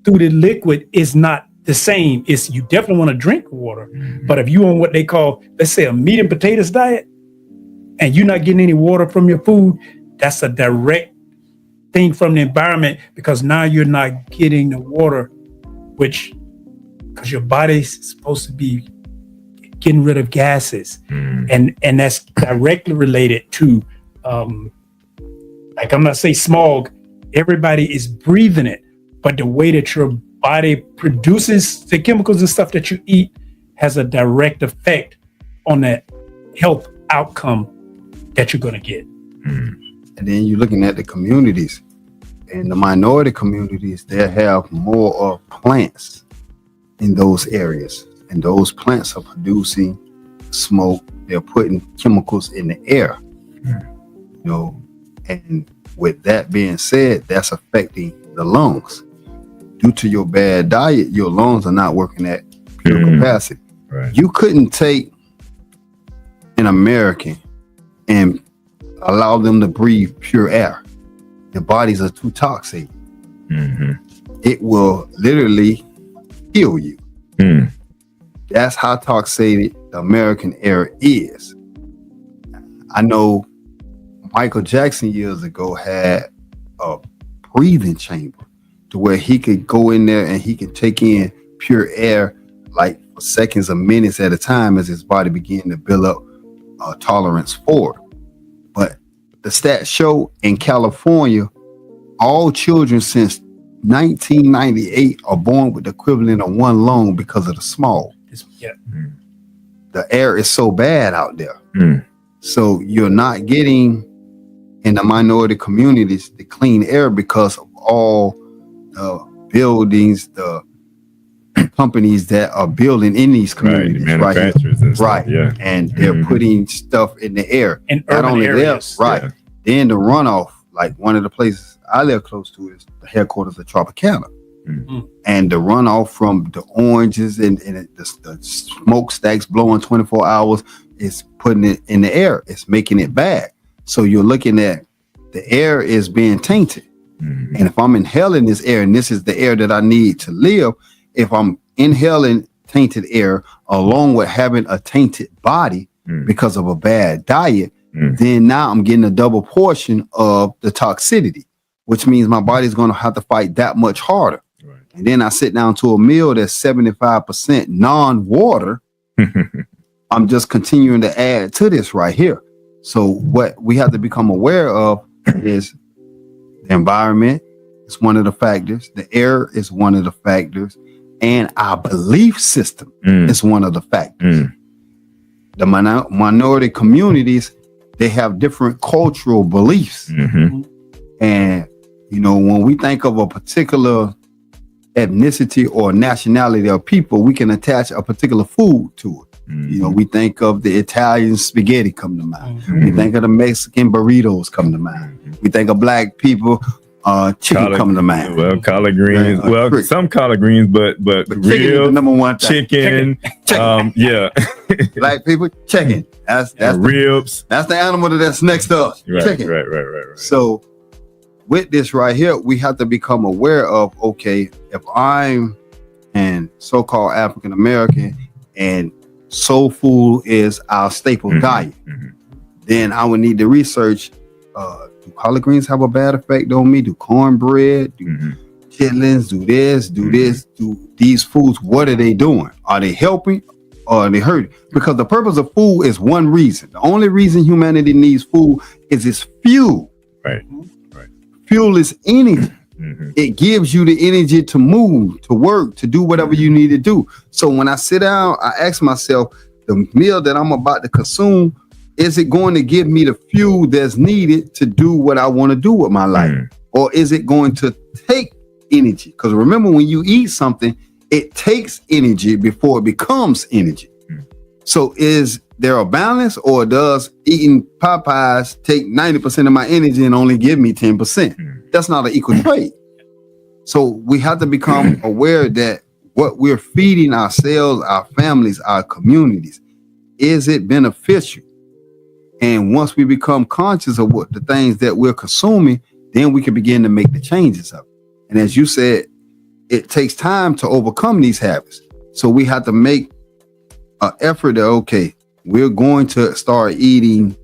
through the liquid is not the same. It's, you definitely want to drink water, but if you on what they call, let's say, a meat and potatoes diet, and you're not getting any water from your food, that's a direct thing from the environment, because now you're not getting the water, which, because your body's supposed to be getting rid of gases, and that's directly related to, like, I'm not saying smog, everybody is breathing it, but the way that your body produces the chemicals and stuff that you eat has a direct effect on that health outcome that you're going to get. And then you're looking at the communities, and the minority communities, they have more of plants in those areas, and those plants are producing smoke. They're putting chemicals in the air, you know, and with that being said, that's affecting the lungs. Due to your bad diet, your lungs are not working at pure capacity. Right. You couldn't take an American and allow them to breathe pure air. Their bodies are too toxic. It will literally kill you. That's how toxic the American air is. I know Michael Jackson years ago had a breathing chamber to where he could go in there and he could take in pure air, like for seconds or minutes at a time, as his body began to build up tolerance for it. But the stats show in California, all children since 1998 are born with the equivalent of one lung because of the smog. The air is so bad out there. So you're not getting, in the minority communities, the clean air because of all the buildings, the companies that are building in these communities, manufacturers and stuff, right? Yeah, and they're putting stuff in the air, in not urban only areas, there, right? Yeah. Then the runoff, like one of the places I live close to is the headquarters of Tropicana, and the runoff from the oranges and the smokestacks blowing 24 hours is putting it in the air. It's making it bad. So you're looking at the air is being tainted. And if I'm inhaling this air, and this is the air that I need to live, if I'm inhaling tainted air along with having a tainted body because of a bad diet, then now I'm getting a double portion of the toxicity, which means my body's going to have to fight that much harder. And then I sit down to a meal that's 75% non-water, I'm just continuing to add to this right here. So what we have to become aware of is the environment is one of the factors. The air is one of the factors. And our belief system is one of the factors. The minority communities, they have different cultural beliefs. And, you know, when we think of a particular ethnicity or nationality of people, we can attach a particular food to it. You know, we think of the Italian spaghetti come to mind. We think of the Mexican burritos come to mind. We think of black people, chicken come to mind. Well, collard greens. Some collard greens, but chicken is the number one thing. Chicken. Yeah. Black people, chicken. That's ribs. That's the animal that's next to us. Right, chicken. Right. So with this right here, we have to become aware of, okay, if I'm an so-called African American and soul food is our staple diet, then I would need to research, do collard greens have a bad effect on me? Do cornbread, do chitlins, do this, do these foods, what are they doing? Are they helping or are they hurting? Because the purpose of food is one reason. The only reason humanity needs food is its fuel. Right. Fuel is energy. It gives you the energy to move, to work, to do whatever you need to do. So when I sit down, I ask myself, the meal that I'm about to consume, is it going to give me the fuel that's needed to do what I want to do with my life? Or is it going to take energy? Because remember, when you eat something, it takes energy before it becomes energy. So is there a balance, or does eating Popeyes take 90% of my energy and only give me 10%? That's not an equal trade. So we have to become aware that what we're feeding ourselves, our families, our communities, is it beneficial? And once we become conscious of what the things that we're consuming, then we can begin to make the changes of it. And as you said, it takes time to overcome these habits. So we have to make an effort that, okay, we're going to start eating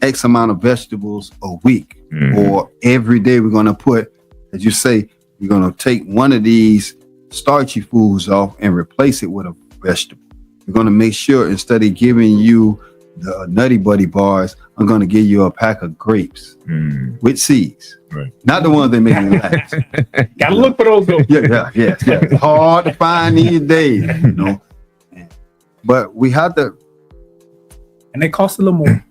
X amount of vegetables a week, or every day we're going to put, as you say, we're going to take one of these starchy foods off and replace it with a vegetable. We're going to make sure, instead of giving you the Nutty Buddy bars, I'm going to give you a pack of grapes with seeds. Right. Not the ones that make me laugh. Gotta look for those though. Yeah. It's hard to find these days, you know. But we have to, and they cost a little more.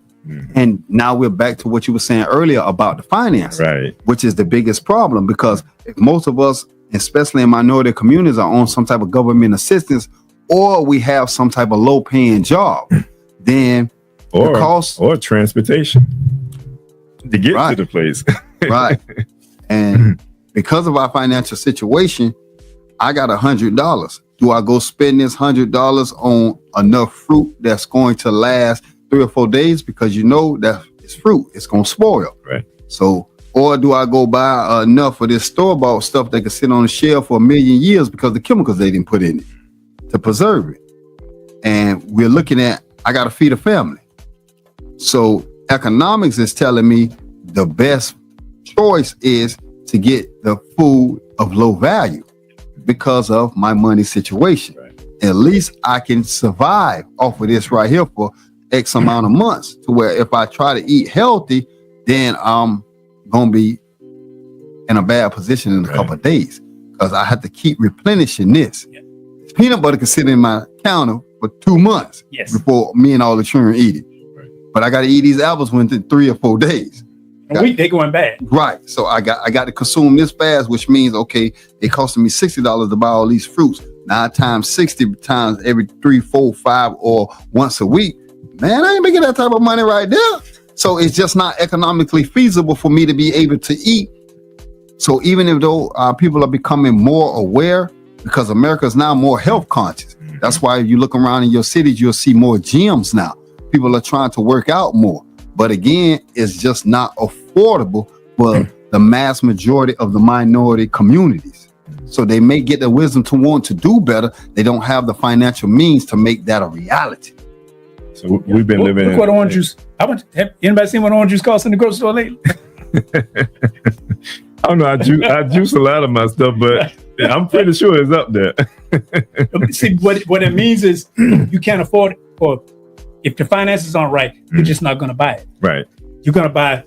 And now we're back to what you were saying earlier about the finance, right? Which is the biggest problem, because if most of us, especially in minority communities, are on some type of government assistance, or we have some type of low-paying job, then the cost or transportation to get to the place, right? And because of our financial situation, I got $100. Do I go spend this $100 on enough fruit that's going to last 3 or 4 days? Because you know that it's fruit, it's gonna spoil. Right. So, or do I go buy enough of this store-bought stuff that can sit on the shelf for 1,000,000 years because the chemicals they didn't put in it to preserve it? And we're looking at, I gotta feed a family. So economics is telling me the best choice is to get the food of low value because of my money situation. Right. At least I can survive off of this right here for X amount of months, to where if I try to eat healthy, then I'm gonna be in a bad position in a couple of days, because I have to keep replenishing this. Yeah. Peanut butter can sit in my counter for 2 months before me and all the children eat it. Right. But I got to eat these apples within 3 or 4 days. A week they going bad. Right. So I got to consume this fast, which means, okay, it costing me $60 to buy all these fruits. 9 times 60 times every 3, 4, 5, or once a week. Man, I ain't making that type of money right there. So it's just not economically feasible for me to be able to eat. So even if though people are becoming more aware, because America is now more health conscious. That's why if you look around in your cities, you'll see more gyms now. People are trying to work out more. But again, it's just not affordable for the mass majority of the minority communities. So they may get the wisdom to want to do better. They don't have the financial means to make that a reality. So we've been living. Look what orange juice. Have anybody seen what orange juice costs in the grocery store lately? I don't know. I juice a lot of my stuff, but I'm pretty sure it's up there. See, what it means is you can't afford it, or if the finances aren't right, you're just not going to buy it. Right. You're going to buy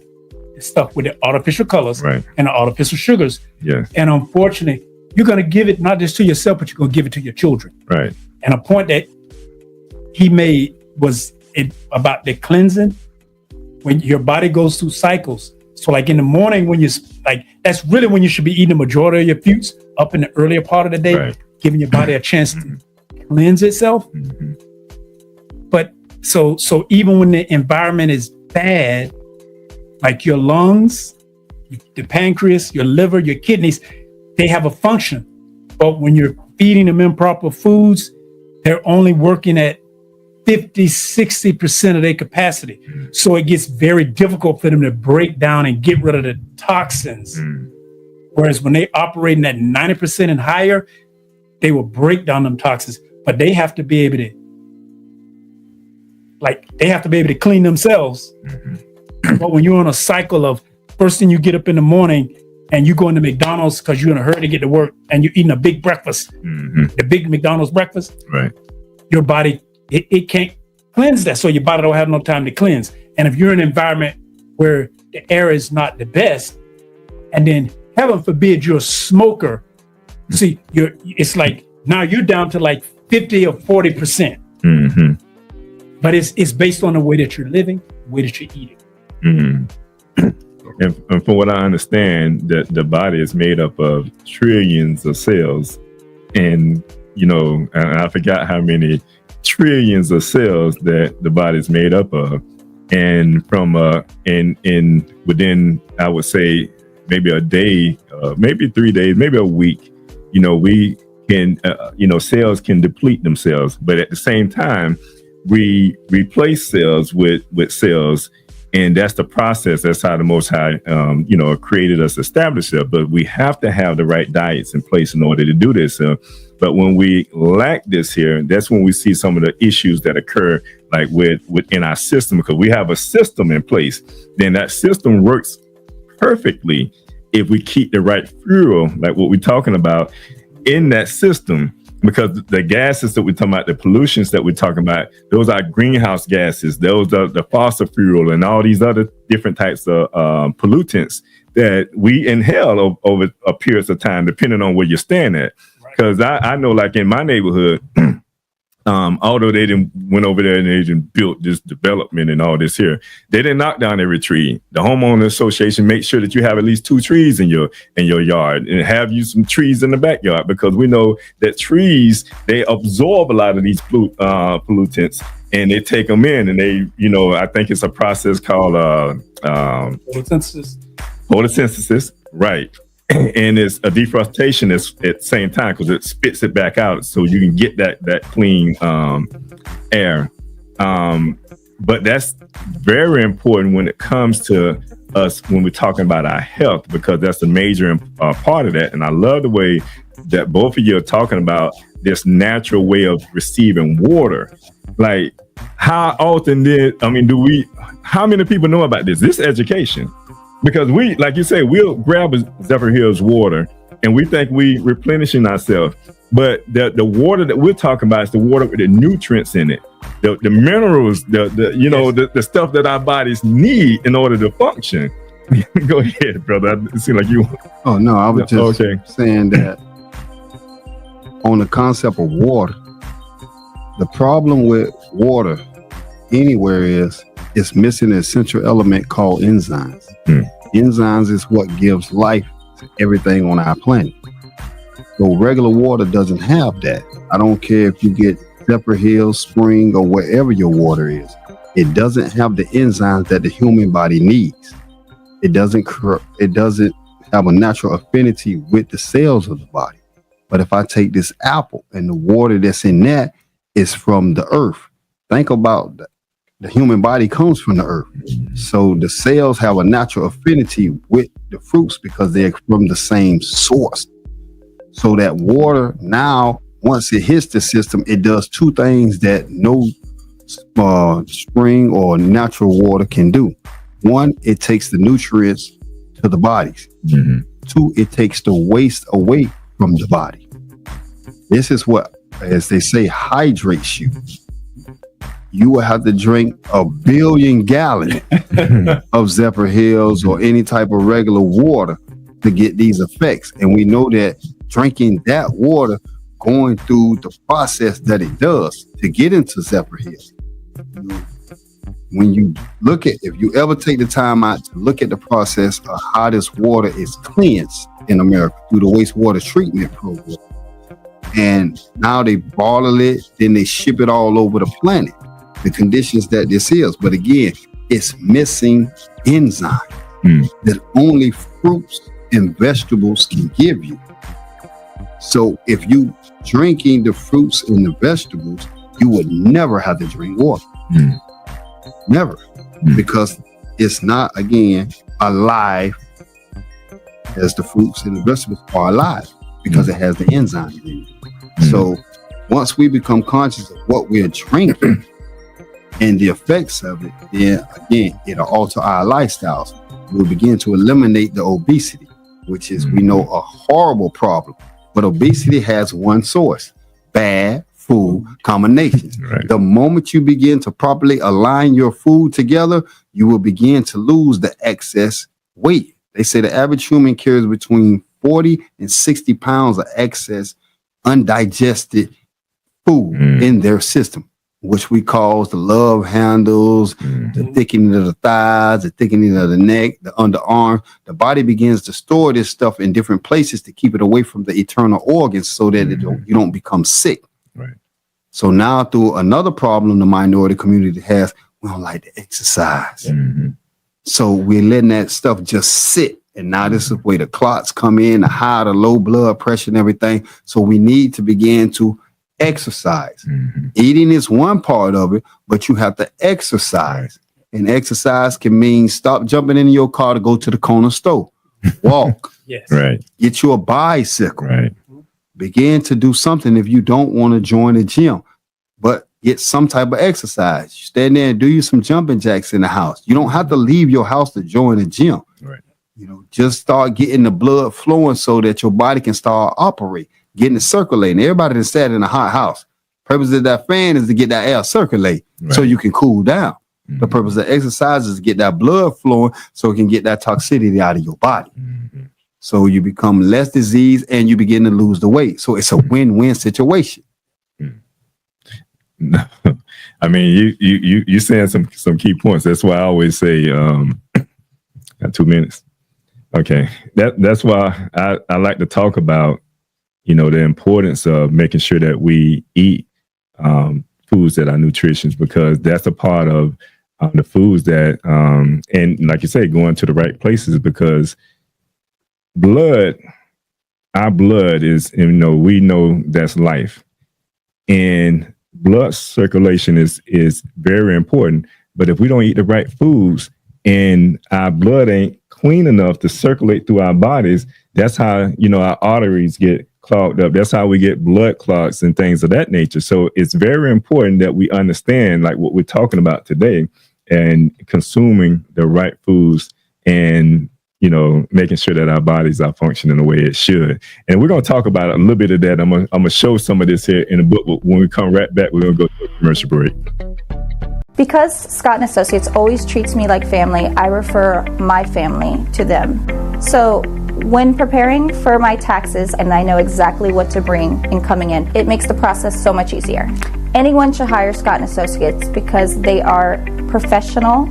the stuff with the artificial colors and the artificial sugars. Yeah. And unfortunately, you're going to give it not just to yourself, but you're going to give it to your children. Right. And a point that he made was about the cleansing. When your body goes through cycles. So like in the morning when that's really when you should be eating the majority of your foods up in the earlier part of the day, giving your body a chance to cleanse itself. But so even when the environment is bad, like your lungs, the pancreas, your liver, your kidneys, they have a function. But when you're feeding them improper foods, they're only working at 50-60% of their capacity. So it gets very difficult for them to break down and get rid of the toxins. Whereas when they operating at 90% and higher, they will break down them toxins, but they have to be able to clean themselves. But when you're on a cycle of first thing you get up in the morning and you go into McDonald's because you're in a hurry to get to work and you're eating a big breakfast, the big McDonald's breakfast, your body, it can't cleanse that. So your body don't have no time to cleanse. And if you're in an environment where the air is not the best, and then heaven forbid you're a smoker, see, it's like now you're down to like 50 or 40%. But it's based on the way that you're living, the way that you're eating. And from what I understand, the body is made up of trillions of cells, and and I forgot how many trillions of cells that the body is made up of. And from within, I would say, maybe a day, maybe 3 days, maybe a week, we can, cells can deplete themselves. But at the same time, we replace cells with cells. And that's the process. That's how the Most High, created us, established it. But we have to have the right diets in place in order to do this. But when we lack this here, that's when we see some of the issues that occur, like within our system, because we have a system in place. Then that system works perfectly if we keep the right fuel, like what we're talking about, in that system. Because the gases that we're talking about, the pollutions that we're talking about, those are greenhouse gases. Those are the fossil fuel and all these other different types of pollutants that we inhale over a period of time, depending on where you stand at. Because I know, like in my neighborhood, although they didn't went over there and they didn't built this development and all this here, they didn't knock down every tree. The homeowner association makes sure that you have at least 2 trees in your yard, and have you some trees in the backyard, because we know that trees, they absorb a lot of these pollutants, and they take them in, and they, I think it's a process called photosynthesis, right? And it's a deforestation at the same time, because it spits it back out so you can get that clean air. But that's very important when it comes to us when we're talking about our health, because that's a major part of that. And I love the way that both of you are talking about this natural way of receiving water. Like, how often how many people know about this? This education. Because we, like you say, we'll grab Zephyr Hills water and we think we replenishing ourselves. But the water that we're talking about is the water with the nutrients in it, the minerals, the stuff that our bodies need in order to function. Go ahead, brother. It seems like you. Oh no, I was just saying that on the concept of water, the problem with water anywhere is it's missing an essential element called enzymes. Enzymes is what gives life to everything on our planet. So regular water doesn't have that. I don't care if you get Zephyr Hills, Spring, or wherever your water is. It doesn't have the enzymes that the human body needs. It doesn't have a natural affinity with the cells of the body. But if I take this apple and the water that's in that is from the earth, think about that. The human body comes from the earth. So the cells have a natural affinity with the fruits because they're from the same source. So that water now, once it hits the system, it does 2 things that no spring or natural water can do. 1, it takes the nutrients to the bodies. 2, it takes the waste away from the body. This is what, as they say, hydrates you. You will have to drink 1 billion gallons of Zephyrhills or any type of regular water to get these effects. And we know that drinking that water, going through the process that it does to get into Zephyrhills, when you look at, if you ever take the time out to look at the process of how this water is cleansed in America through the wastewater treatment program, and now they bottle it, then they ship it all over the planet, the conditions that this is. But again, it's missing enzyme that only fruits and vegetables can give you. So if you drinking the fruits and the vegetables, you would never have to drink water. Never. Because it's not, again, alive as the fruits and the vegetables are alive, because it has the enzyme in it. So once we become conscious of what we're drinking and the effects of it, then again, it'll alter our lifestyles. We'll begin to eliminate the obesity, which is, we know, a horrible problem. But obesity has one source: bad food combinations. Right. The moment you begin to properly align your food together, you will begin to lose the excess weight. They say the average human carries between 40 and 60 pounds of excess undigested food in their system, which we call the love handles, the thickening of the thighs, the thickening of the neck, the underarm. The body begins to store this stuff in different places to keep it away from the internal organs so that you don't become sick. Right. So now, through another problem the minority community has, we don't like to exercise. So we're letting that stuff just sit. And now this is where the clots come in, the high, the low blood pressure and everything. So we need to begin to exercise. Eating is one part of it, but you have to exercise. And exercise can mean stop jumping into your car to go to the corner store. Walk. Right. Get you a bicycle. Right. Begin to do something if you don't want to join the gym, but get some type of exercise. You stand there and do you some jumping jacks in the house. You don't have to leave your house to join the gym. Right. You know, just start getting the blood flowing so that your body can start operate, getting it circulating. Everybody that sat in a hot house, purpose of that fan is to get that air circulate so you can cool down. The purpose of exercise is to get that blood flowing so it can get that toxicity out of your body. So you become less diseased and you begin to lose the weight. So it's a win-win situation. No, I mean, you saying some key points. That's why I always say, got 2 minutes. Okay. That's why I like to talk about, you know, the importance of making sure that we eat foods that are nutritious, because that's a part of the foods that, and like you say, going to the right places, because our blood is, you know, we know that's life, and blood circulation is very important. But if we don't eat the right foods and our blood ain't clean enough to circulate through our bodies, that's how, you know, our arteries get clogged up. That's how we get blood clots and things of that nature. So it's very important that we understand, like what we're talking about today, and consuming the right foods, and, you know, making sure that our bodies are functioning the way it should. And we're going to talk about a little bit of that. I'm going to show some of this here in the book. When we come right back, we're going to go to a commercial break. Because Scott & Associates always treats me like family, I refer my family to them. So when preparing for my taxes, and I know exactly what to bring in coming in, it makes the process so much easier. Anyone should hire Scott & Associates because they are professional,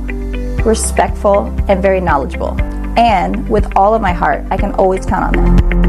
respectful, and very knowledgeable. And with all of my heart, I can always count on them.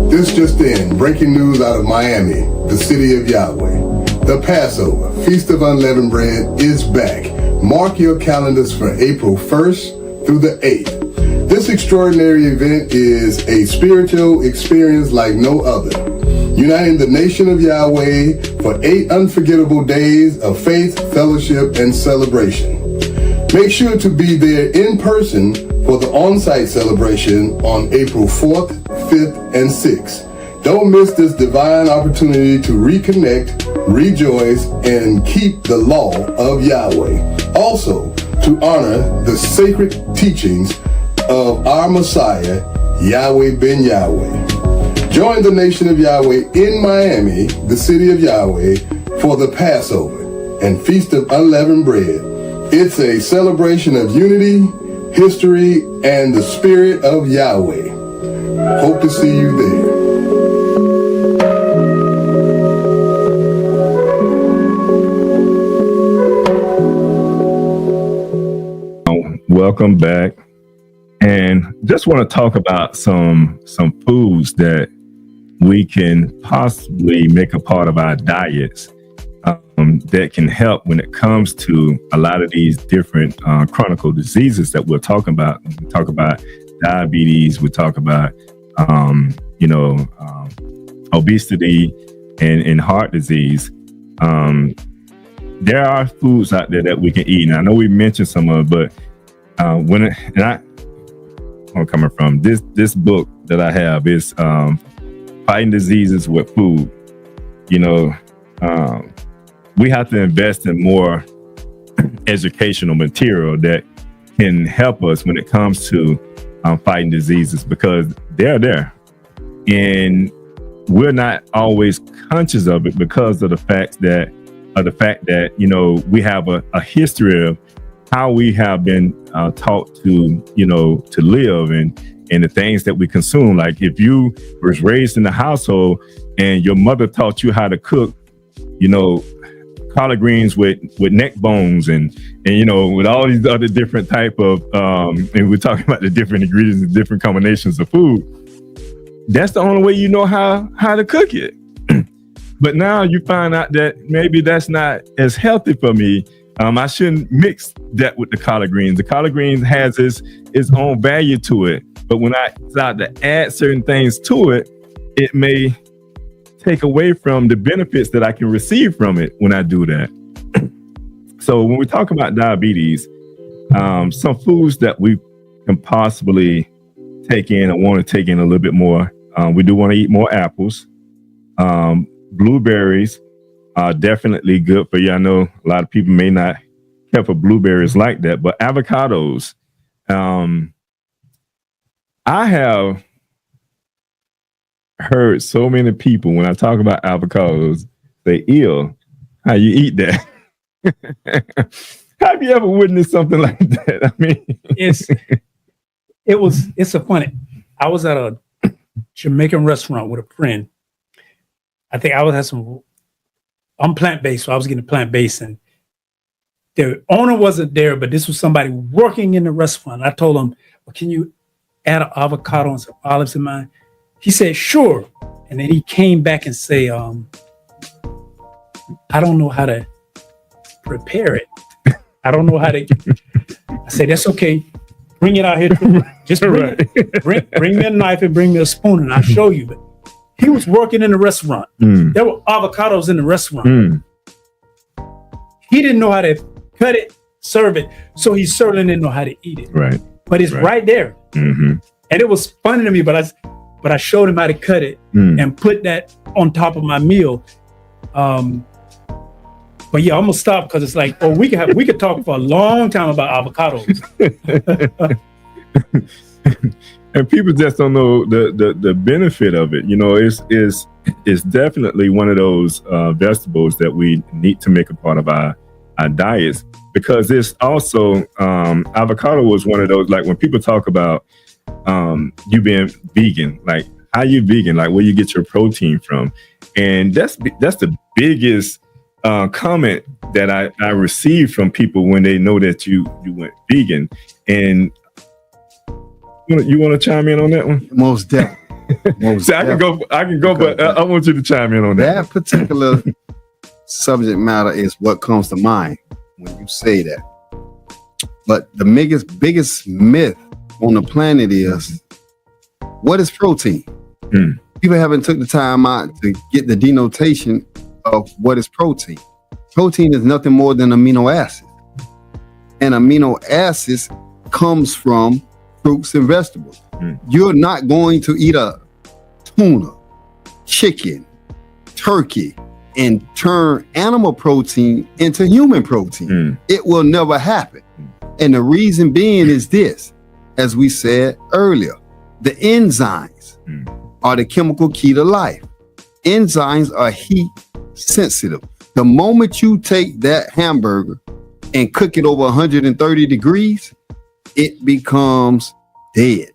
This just in, breaking news out of Miami, the city of Yahweh. The Passover, Feast of Unleavened Bread, is back. Mark your calendars for April 1st through the 8th. This extraordinary event is a spiritual experience like no other. uniting the nation of Yahweh for 8 unforgettable days of faith, fellowship, and celebration. Make sure to be there in person for the on-site celebration on April 4th, 5th, and 6th. Don't miss this divine opportunity to reconnect, rejoice, and keep the law of Yahweh. Also, to honor the sacred teachings of our Messiah, Yahweh ben Yahweh. Join the nation of Yahweh in Miami, the city of Yahweh, for the Passover and Feast of Unleavened Bread. It's a celebration of unity, history, and the spirit of Yahweh. Hope to see you there. Welcome back. And just want to talk about some foods that we can possibly make a part of our diets that can help when it comes to a lot of these different chronic diseases that we're talking about. We talk about diabetes, we talk about obesity and heart disease. There are foods out there that we can eat. And I know we mentioned some of it, but where I'm coming from, this book that I have is Fighting Diseases with Food. We have to invest in more educational material that can help us when it comes to fighting diseases, because they're there and we're not always conscious of it because of the fact that we have a history of how we have been taught to live and the things that we consume. Like if you was raised in a household and your mother taught you how to cook, collard greens with neck bones and with all these other different type of and we're talking about the different ingredients and different combinations of food, that's the only way you know how to cook it. But now you find out that maybe that's not as healthy for me. I shouldn't mix that with the collard greens. The collard greens has its own value to it, but when I start to add certain things to it, it may take away from the benefits that I can receive from it when I do that. So when we talk about diabetes, some foods that we can possibly take in and want to take in a little bit more, we do want to eat more apples. Blueberries are definitely good for you. I know a lot of people may not care for blueberries like that, but avocados. I have heard so many people when I talk about avocados say, "Ew, how you eat that?" Have you ever witnessed something like that? I mean, it's a funny. I was at a Jamaican restaurant with a friend. I think I was had some. I'm plant-based, so I was getting plant-based, and the owner wasn't there, but this was somebody working in the restaurant. I told him, "Well, can you add an avocado and some olives in mine?" He said, "Sure." And then he came back and say, "I don't know how to prepare it. I don't know how to." I said, "That's okay. Bring it out here. Just bring me a knife and bring me a spoon, and I'll show you." But he was working in the restaurant. There were avocados in the restaurant. He didn't know how to cut it, serve it, so he certainly didn't know how to eat it. Right. But it's right there. And it was funny to me, but I showed him how to cut it and put that on top of my meal. But yeah, I'm gonna stop because it's like, we could talk for a long time about avocados. And people just don't know the benefit of it. It's definitely one of those vegetables that we need to make a part of our diets, because it's also avocado was one of those, like when people talk about you being vegan, like how you vegan, like where you get your protein from, and that's the biggest comment that I receive from people when they know that you went vegan. And you want to chime in on that one? Most definitely. See, I can go, but I want you to chime in on that. That particular subject matter is what comes to mind when you say that. But the biggest myth on the planet is, what is protein? people haven't took the time out to get the denotation of what is protein. Protein is nothing more than amino acids. And amino acids comes from fruits and vegetables. You're not going to eat a tuna, chicken, turkey, and turn animal protein into human protein. It will never happen. And the reason being is this, as we said earlier, the enzymes are the chemical key to life. Enzymes are heat sensitive. The moment you take that hamburger and cook it over 130 degrees, it becomes dead.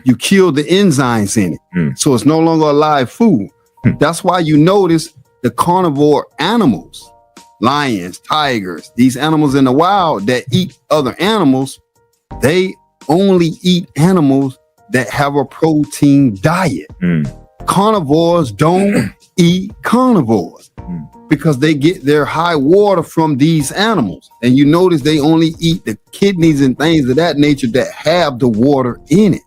You kill the enzymes in it. So it's no longer a live food. That's why you notice the carnivore animals, lions, tigers, these animals in the wild that eat other animals, they only eat animals that have a protein diet. Carnivores don't eat carnivores because they get their high water from these animals. And you notice they only eat the kidneys and things of that nature that have the water in it.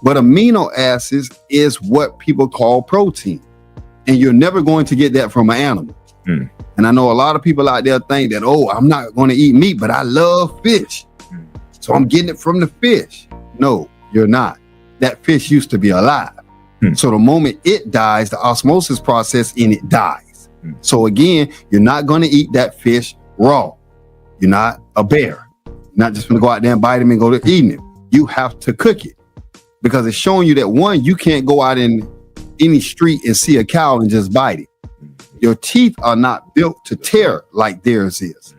But amino acids is what people call protein. And you're never going to get that from an animal. And I know a lot of people out there think that, oh, I'm not going to eat meat, but I love fish. So I'm getting it from the fish. No, you're not. That fish used to be alive. So the moment it dies, the osmosis process in it dies. So again, you're not going to eat that fish raw. You're not a bear. You're not just going to go out there and bite him and go to eating it. You have to cook it because it's showing you that one, you can't go out in any street and see a cow and just bite it. Your teeth are not built to tear like theirs is.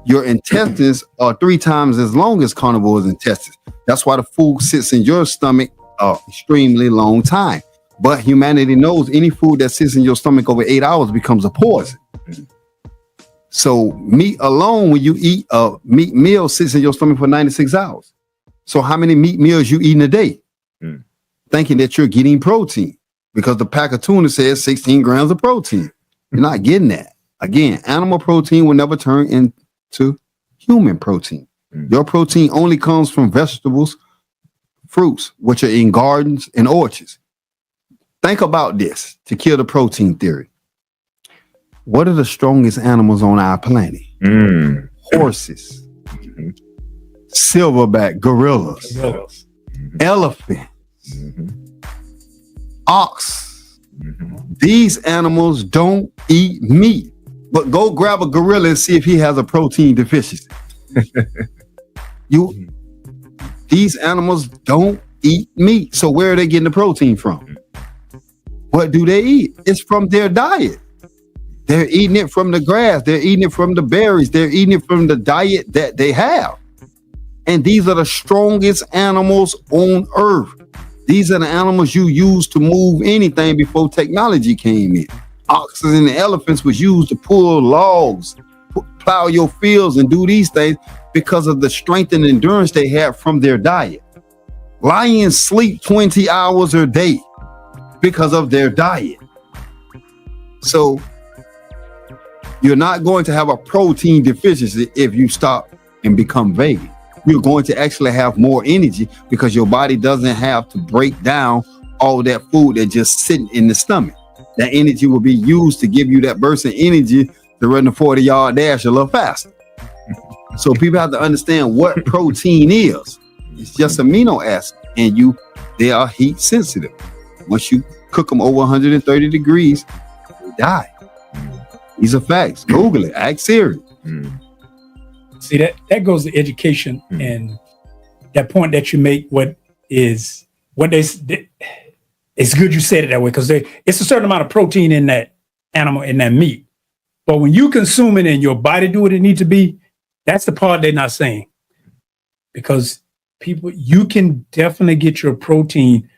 Your intestines are 3 times as long as carnivores' intestines. That's why the food sits in your stomach an extremely long time. But humanity knows any food that sits in your stomach over 8 hours becomes a poison. So meat alone, when you eat a meat meal, sits in your stomach for 96 hours. So how many meat meals you eat in a day? Thinking that you're getting protein because the pack of tuna says 16 grams of protein. You're not getting that. Again, animal protein will never turn into human protein. Your protein only comes from vegetables, fruits, which are in gardens and orchards. Think about this to kill the protein theory. What are the strongest animals on our planet? Horses, silverback gorillas, elephants, ox. These animals don't eat meat, but go grab a gorilla and see if he has a protein deficiency. These animals don't eat meat. So where are they getting the protein from? What do they eat? It's from their diet. They're eating it from the grass. They're eating it from the berries. They're eating it from the diet that they have. And these are the strongest animals on earth. These are the animals you use to move anything before technology came in. Oxen and elephants was used to pull logs, plow your fields and do these things because of the strength and endurance they had from their diet. Lions sleep 20 hours a day because of their diet. So you're not going to have a protein deficiency if you stop and become vegan. You're going to actually have more energy because your body doesn't have to break down all that food that's just sitting in the stomach. That energy will be used to give you that burst of energy to run the 40-yard dash a little faster. So people have to understand what protein is. It's just amino acid, and they are heat sensitive. Once you cook them over 130 degrees, they die. These are facts. Google it. Ask Siri. See, that goes to education and that point that you make. It's good you said it that way because it's a certain amount of protein in that animal, in that meat. But when you consume it and your body do what it needs to be, that's the part they're not saying. Because you can definitely get your protein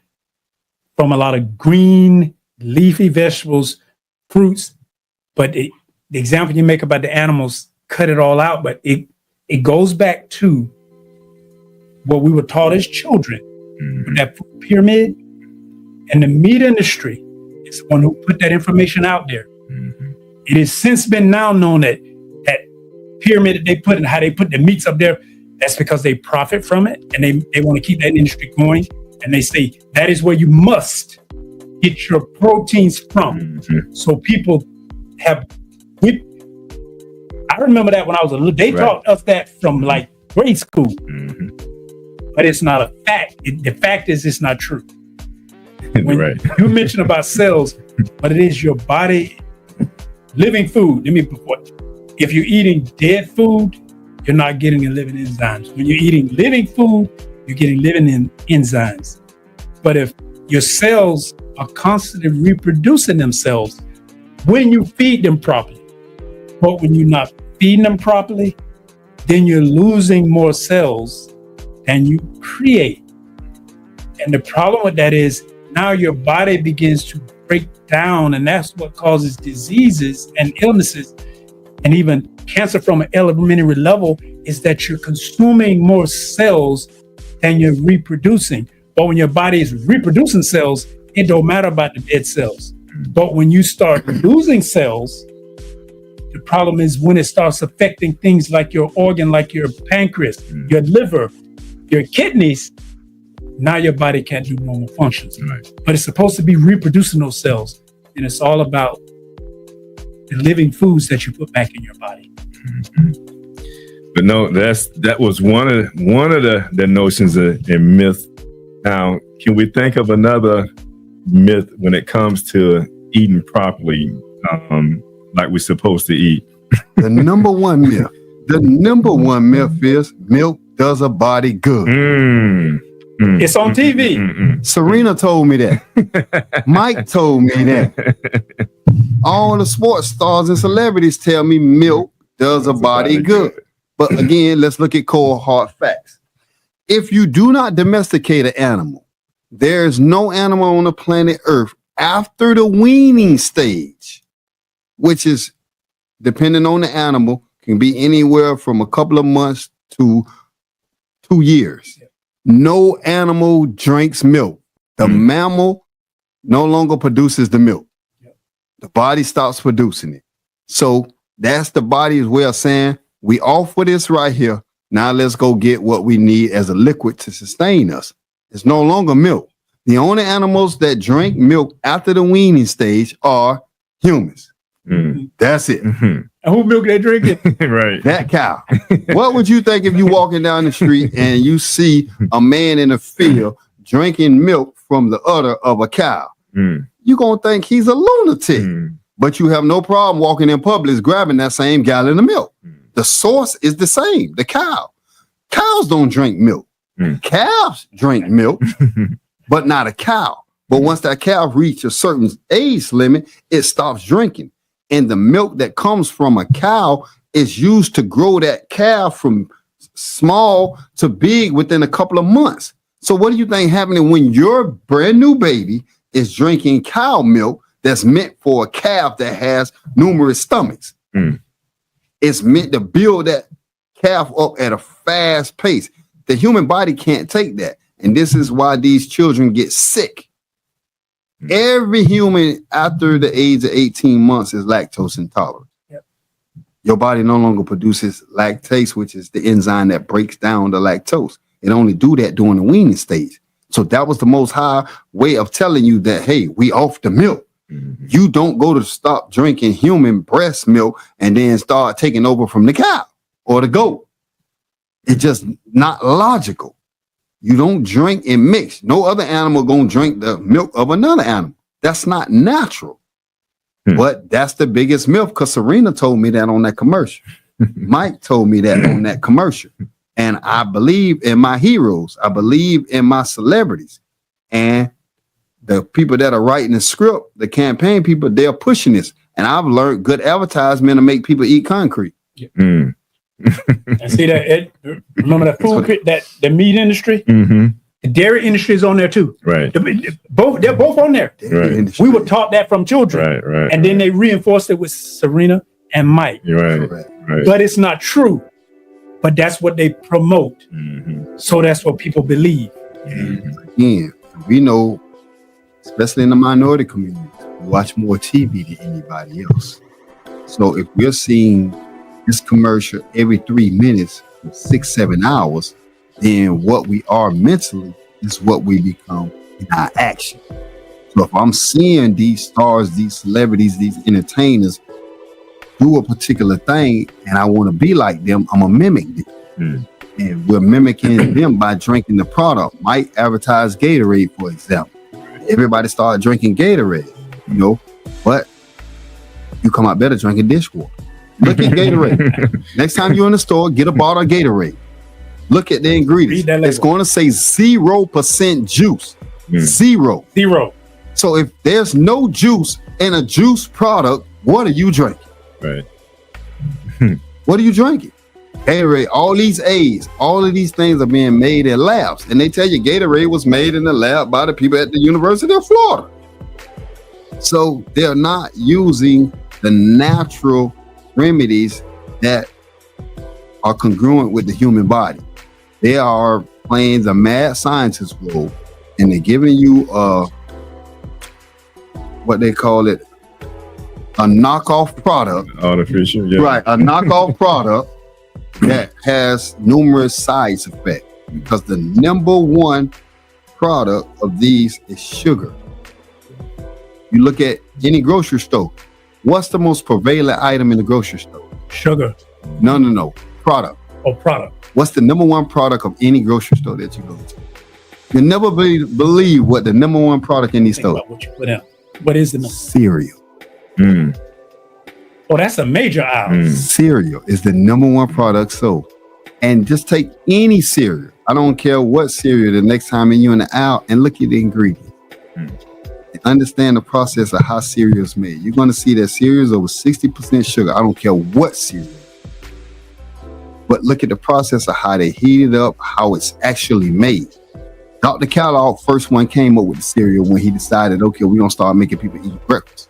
from a lot of green, leafy vegetables, fruits. But the example you make about the animals, cut it all out, but it goes back to what we were taught as children, that food pyramid, and the meat industry is the one who put that information out there. It has since been now known that pyramid that they put and how they put the meats up there, that's because they profit from it and they want to keep that industry going. And they say that is where you must get your proteins from. So people have, I remember that when I was a little, they taught us that from like grade school, but it's not a fact. The fact is it's not true. When you mention about cells, but it is your body, living food. Let me put, if you're eating dead food, you're not getting the living enzymes. When you're eating living food, you're getting living enzymes. But if your cells are constantly reproducing themselves when you feed them properly, but when you're not feeding them properly, then you're losing more cells than you create. And the problem with that is now your body begins to break down, and that's what causes diseases and illnesses, and even cancer from an elementary level, is that you're consuming more cells than you're reproducing. But when your body is reproducing cells, it don't matter about the dead cells. But when you start losing cells, the problem is when it starts affecting things like your organ, like your pancreas, your liver, your kidneys, now your body can't do normal functions. But it's supposed to be reproducing those cells. And it's all about the living foods that you put back in your body. But no, that was one of the notions and myth. Now, can we think of another myth when it comes to eating properly, like we're supposed to eat? The number one myth is milk does a body good. It's on TV. Serena told me that. Mike told me that. All the sports stars and celebrities tell me milk does a body good. But again, let's look at cold hard facts. If you do not domesticate an animal, there is no animal on the planet Earth after the weaning stage, which is, depending on the animal, can be anywhere from a couple of months to 2 years. No animal drinks milk. The mammal no longer produces the milk. The body stops producing it. So that's the body's way of saying, we off for this right here. Now let's go get what we need as a liquid to sustain us. It's no longer milk. The only animals that drink milk after the weaning stage are humans. That's it. And who milk they drinking? Right. That cow. What would you think if you walking down the street and you see a man in a field drinking milk from the udder of a cow? You're going to think he's a lunatic. But you have no problem walking in Publix grabbing that same gallon of milk. The source is the same, the cow. Cows don't drink milk. Calves drink milk, but not a cow. But once that calf reaches a certain age limit, it stops drinking. And the milk that comes from a cow is used to grow that calf from small to big within a couple of months. So what do you think happening when your brand new baby is drinking cow milk that's meant for a calf that has numerous stomachs? It's meant to build that calf up at a fast pace. The human body can't take that. And this is why these children get sick. Every human after the age of 18 months is lactose intolerant. Your body no longer produces lactase, which is the enzyme that breaks down the lactose. It only do that during the weaning stage. So that was the Most High way of telling you that, hey, we off the milk. You don't go to stop drinking human breast milk and then start taking over from the cow or the goat. It's just not logical. You don't drink and mix. No other animal gonna drink the milk of another animal. That's not natural. But that's the biggest myth, because Serena told me that on that commercial. Mike told me that on that commercial. And I believe in my heroes. I believe in my celebrities. And the people that are writing the script, the campaign people, they're pushing this. And I've learned good advertisement to make people eat concrete. And see that, remember that food, that the meat industry, the dairy industry is on there too. Right. They're both on there. Right. We were taught that from children. Right. And then they reinforced it with Serena and Mike. Right. But it's not true. But that's what they promote. So that's what people believe. Again, we know, especially in the minority community, we watch more TV than anybody else. So if we're seeing this commercial every 3 minutes for 6-7 hours, then what we are mentally is what we become in our action. So if I'm seeing these stars, these celebrities, these entertainers do a particular thing and I want to be like them, I'm gonna mimic them. And we're mimicking them by drinking the product. Might advertise Gatorade, for example. Everybody started drinking Gatorade, but you come out better drinking dishwater. Look at Gatorade. Next time you're in the store, get a bottle of Gatorade. Look at the ingredients. It's going to say 0% juice. Zero. So if there's no juice in a juice product, what are you drinking? Right. What are you drinking? Gatorade, all these A's, all of these things are being made in labs. And they tell you Gatorade was made in the lab by the people at the University of Florida. So they're not using the natural remedies that are congruent with the human body. They are playing the mad scientist role, and they're giving you what they call it, a knockoff product. Artificial, yeah. Right, a knockoff product that has numerous side effects, because the number one product of these is sugar. You look at any grocery store, what's the most prevalent item in the grocery store? Sugar. No. Product. Oh, product. What's the number one product of any grocery store that you go to? You never believe what the number one product in these stores. What you put out. What is the number? Cereal. Oh, that's a major aisle. Cereal is the number one product sold. And just take any cereal. I don't care what cereal, the next time you're in the aisle, and look at the ingredients. And understand the process of how cereal is made. You're going to see that cereal is over 60% sugar. I don't care what cereal. But look at the process of how they heat it up, how it's actually made. Dr. Kellogg, first one, came up with the cereal when he decided, okay, we're going to start making people eat breakfast.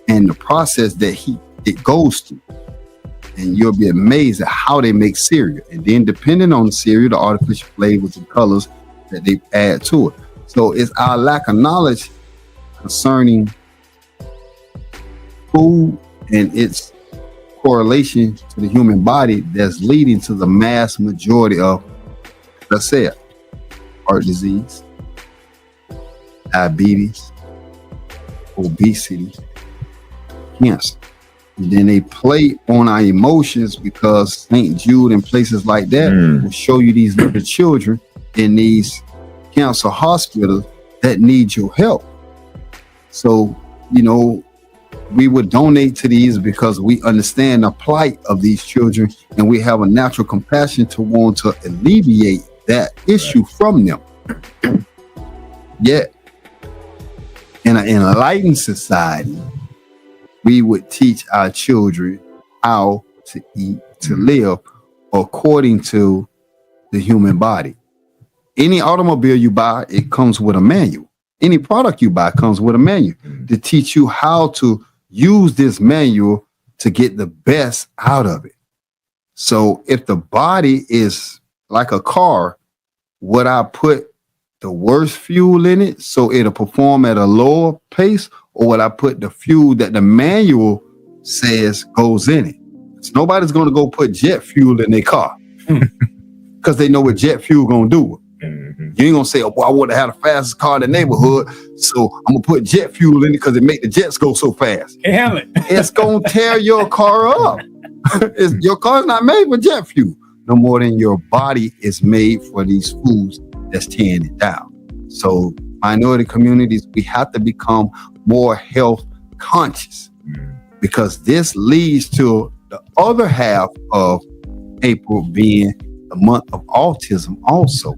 And the process that it goes through. And you'll be amazed at how they make cereal. And then depending on the cereal, the artificial flavors and colors that they add to it. So it's our lack of knowledge concerning food and its correlation to the human body that's leading to the mass majority of, let's say, heart disease, diabetes, obesity, cancer. And then they play on our emotions, because St. Jude and places like that will show you these little children in these cancer hospitals that need your help. So, we would donate to these because we understand the plight of these children, and we have a natural compassion to want to alleviate that issue from them. Yet, in an enlightened society, we would teach our children how to eat, to live according to the human body. Any automobile you buy, it comes with a manual. Any product you buy comes with a manual to teach you how to use this manual to get the best out of it. So if the body is like a car, would I put the worst fuel in it so it'll perform at a lower pace, or would I put the fuel that the manual says goes in it? So nobody's going to go put jet fuel in their car because they know what jet fuel going to do. You ain't gonna say, oh, well, I would have had the fastest car in the neighborhood, so I'm gonna put jet fuel in it because it make the jets go so fast. Can't handle it. It's gonna tear your car up. Your car's not made for jet fuel, no more than your body is made for these foods that's tearing it down. So minority communities, we have to become more health conscious, because this leads to the other half of April being the month of autism also.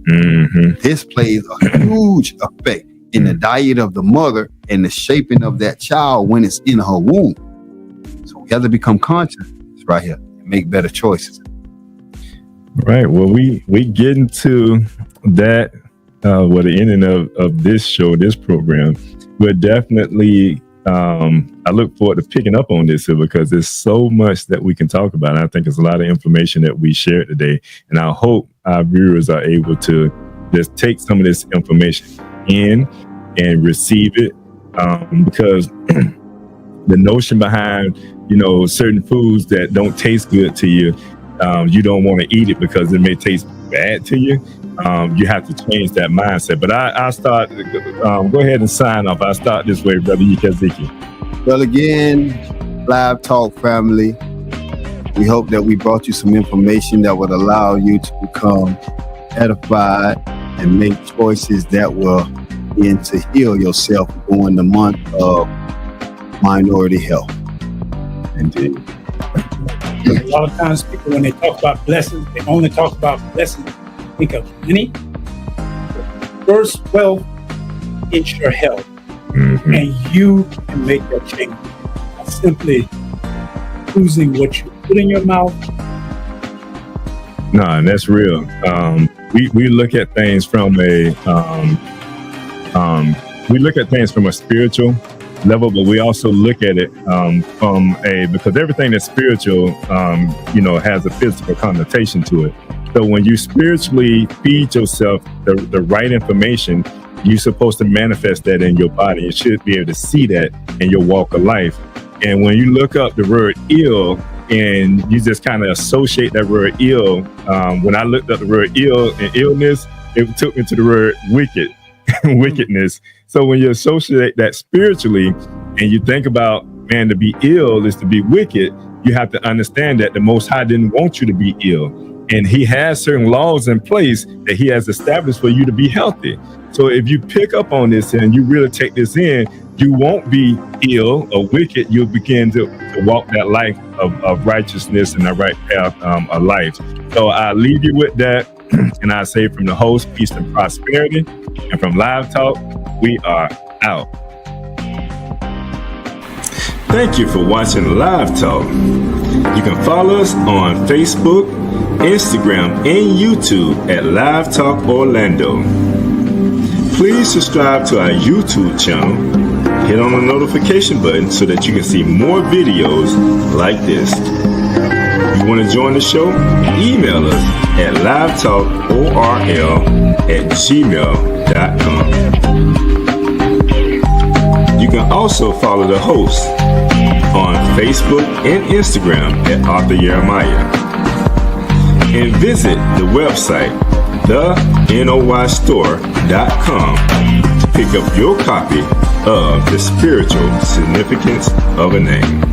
This plays a huge effect in the diet of the mother and the shaping of that child when it's in her womb. So we have to become conscious right here and make better choices. Right. Well, we get into that the ending of this show, this program. But definitely I look forward to picking up on this here, because there's so much that we can talk about. And I think it's a lot of information that we shared today. And I hope our viewers are able to just take some of this information in and receive it, because the notion behind, certain foods that don't taste good to you, you don't want to eat it because it may taste bad to you. You have to change that mindset. But I start, go ahead and sign off. I start this way, Brother Yukaziki. Well, again, Live Talk family, we hope that we brought you some information that would allow you to become edified and make choices that will begin to heal yourself during the month of minority health. Indeed. A lot of times people, when they talk about blessings, they only talk about blessings. Think of money. First wealth is your health. Mm-hmm. And you can make that change by simply choosing what you put in your mouth. No, and that's real. We look at things from a spiritual level, but we also look at it because everything that's spiritual, has a physical connotation to it. So when you spiritually feed yourself the right information, you're supposed to manifest that in your body. You should be able to see that in your walk of life. And when you look up the word ill and you just kind of associate that word ill, when I looked up the word ill and illness, it took me to the word wicked, wickedness. So when you associate that spiritually and you think about, man, to be ill is to be wicked, you have to understand that the Most High didn't want you to be ill. And he has certain laws in place that he has established for you to be healthy. So if you pick up on this and you really take this in, you won't be ill or wicked. You'll begin to walk that life of righteousness and the right path of life. So I leave you with that. And I say from the host, peace and prosperity. And from Live Talk, we are out. Thank you for watching Live Talk. You can follow us on Facebook, Instagram, and YouTube at Live Talk Orlando. Please subscribe to our YouTube channel. Hit on the notification button so that you can see more videos like this. You want to join the show? Email us at livetalkorl@gmail.com. You can also follow the host on Facebook and Instagram at Arthur Jeremiah. And visit the website, thenoystore.com, to pick up your copy of The Spiritual Significance of a Name.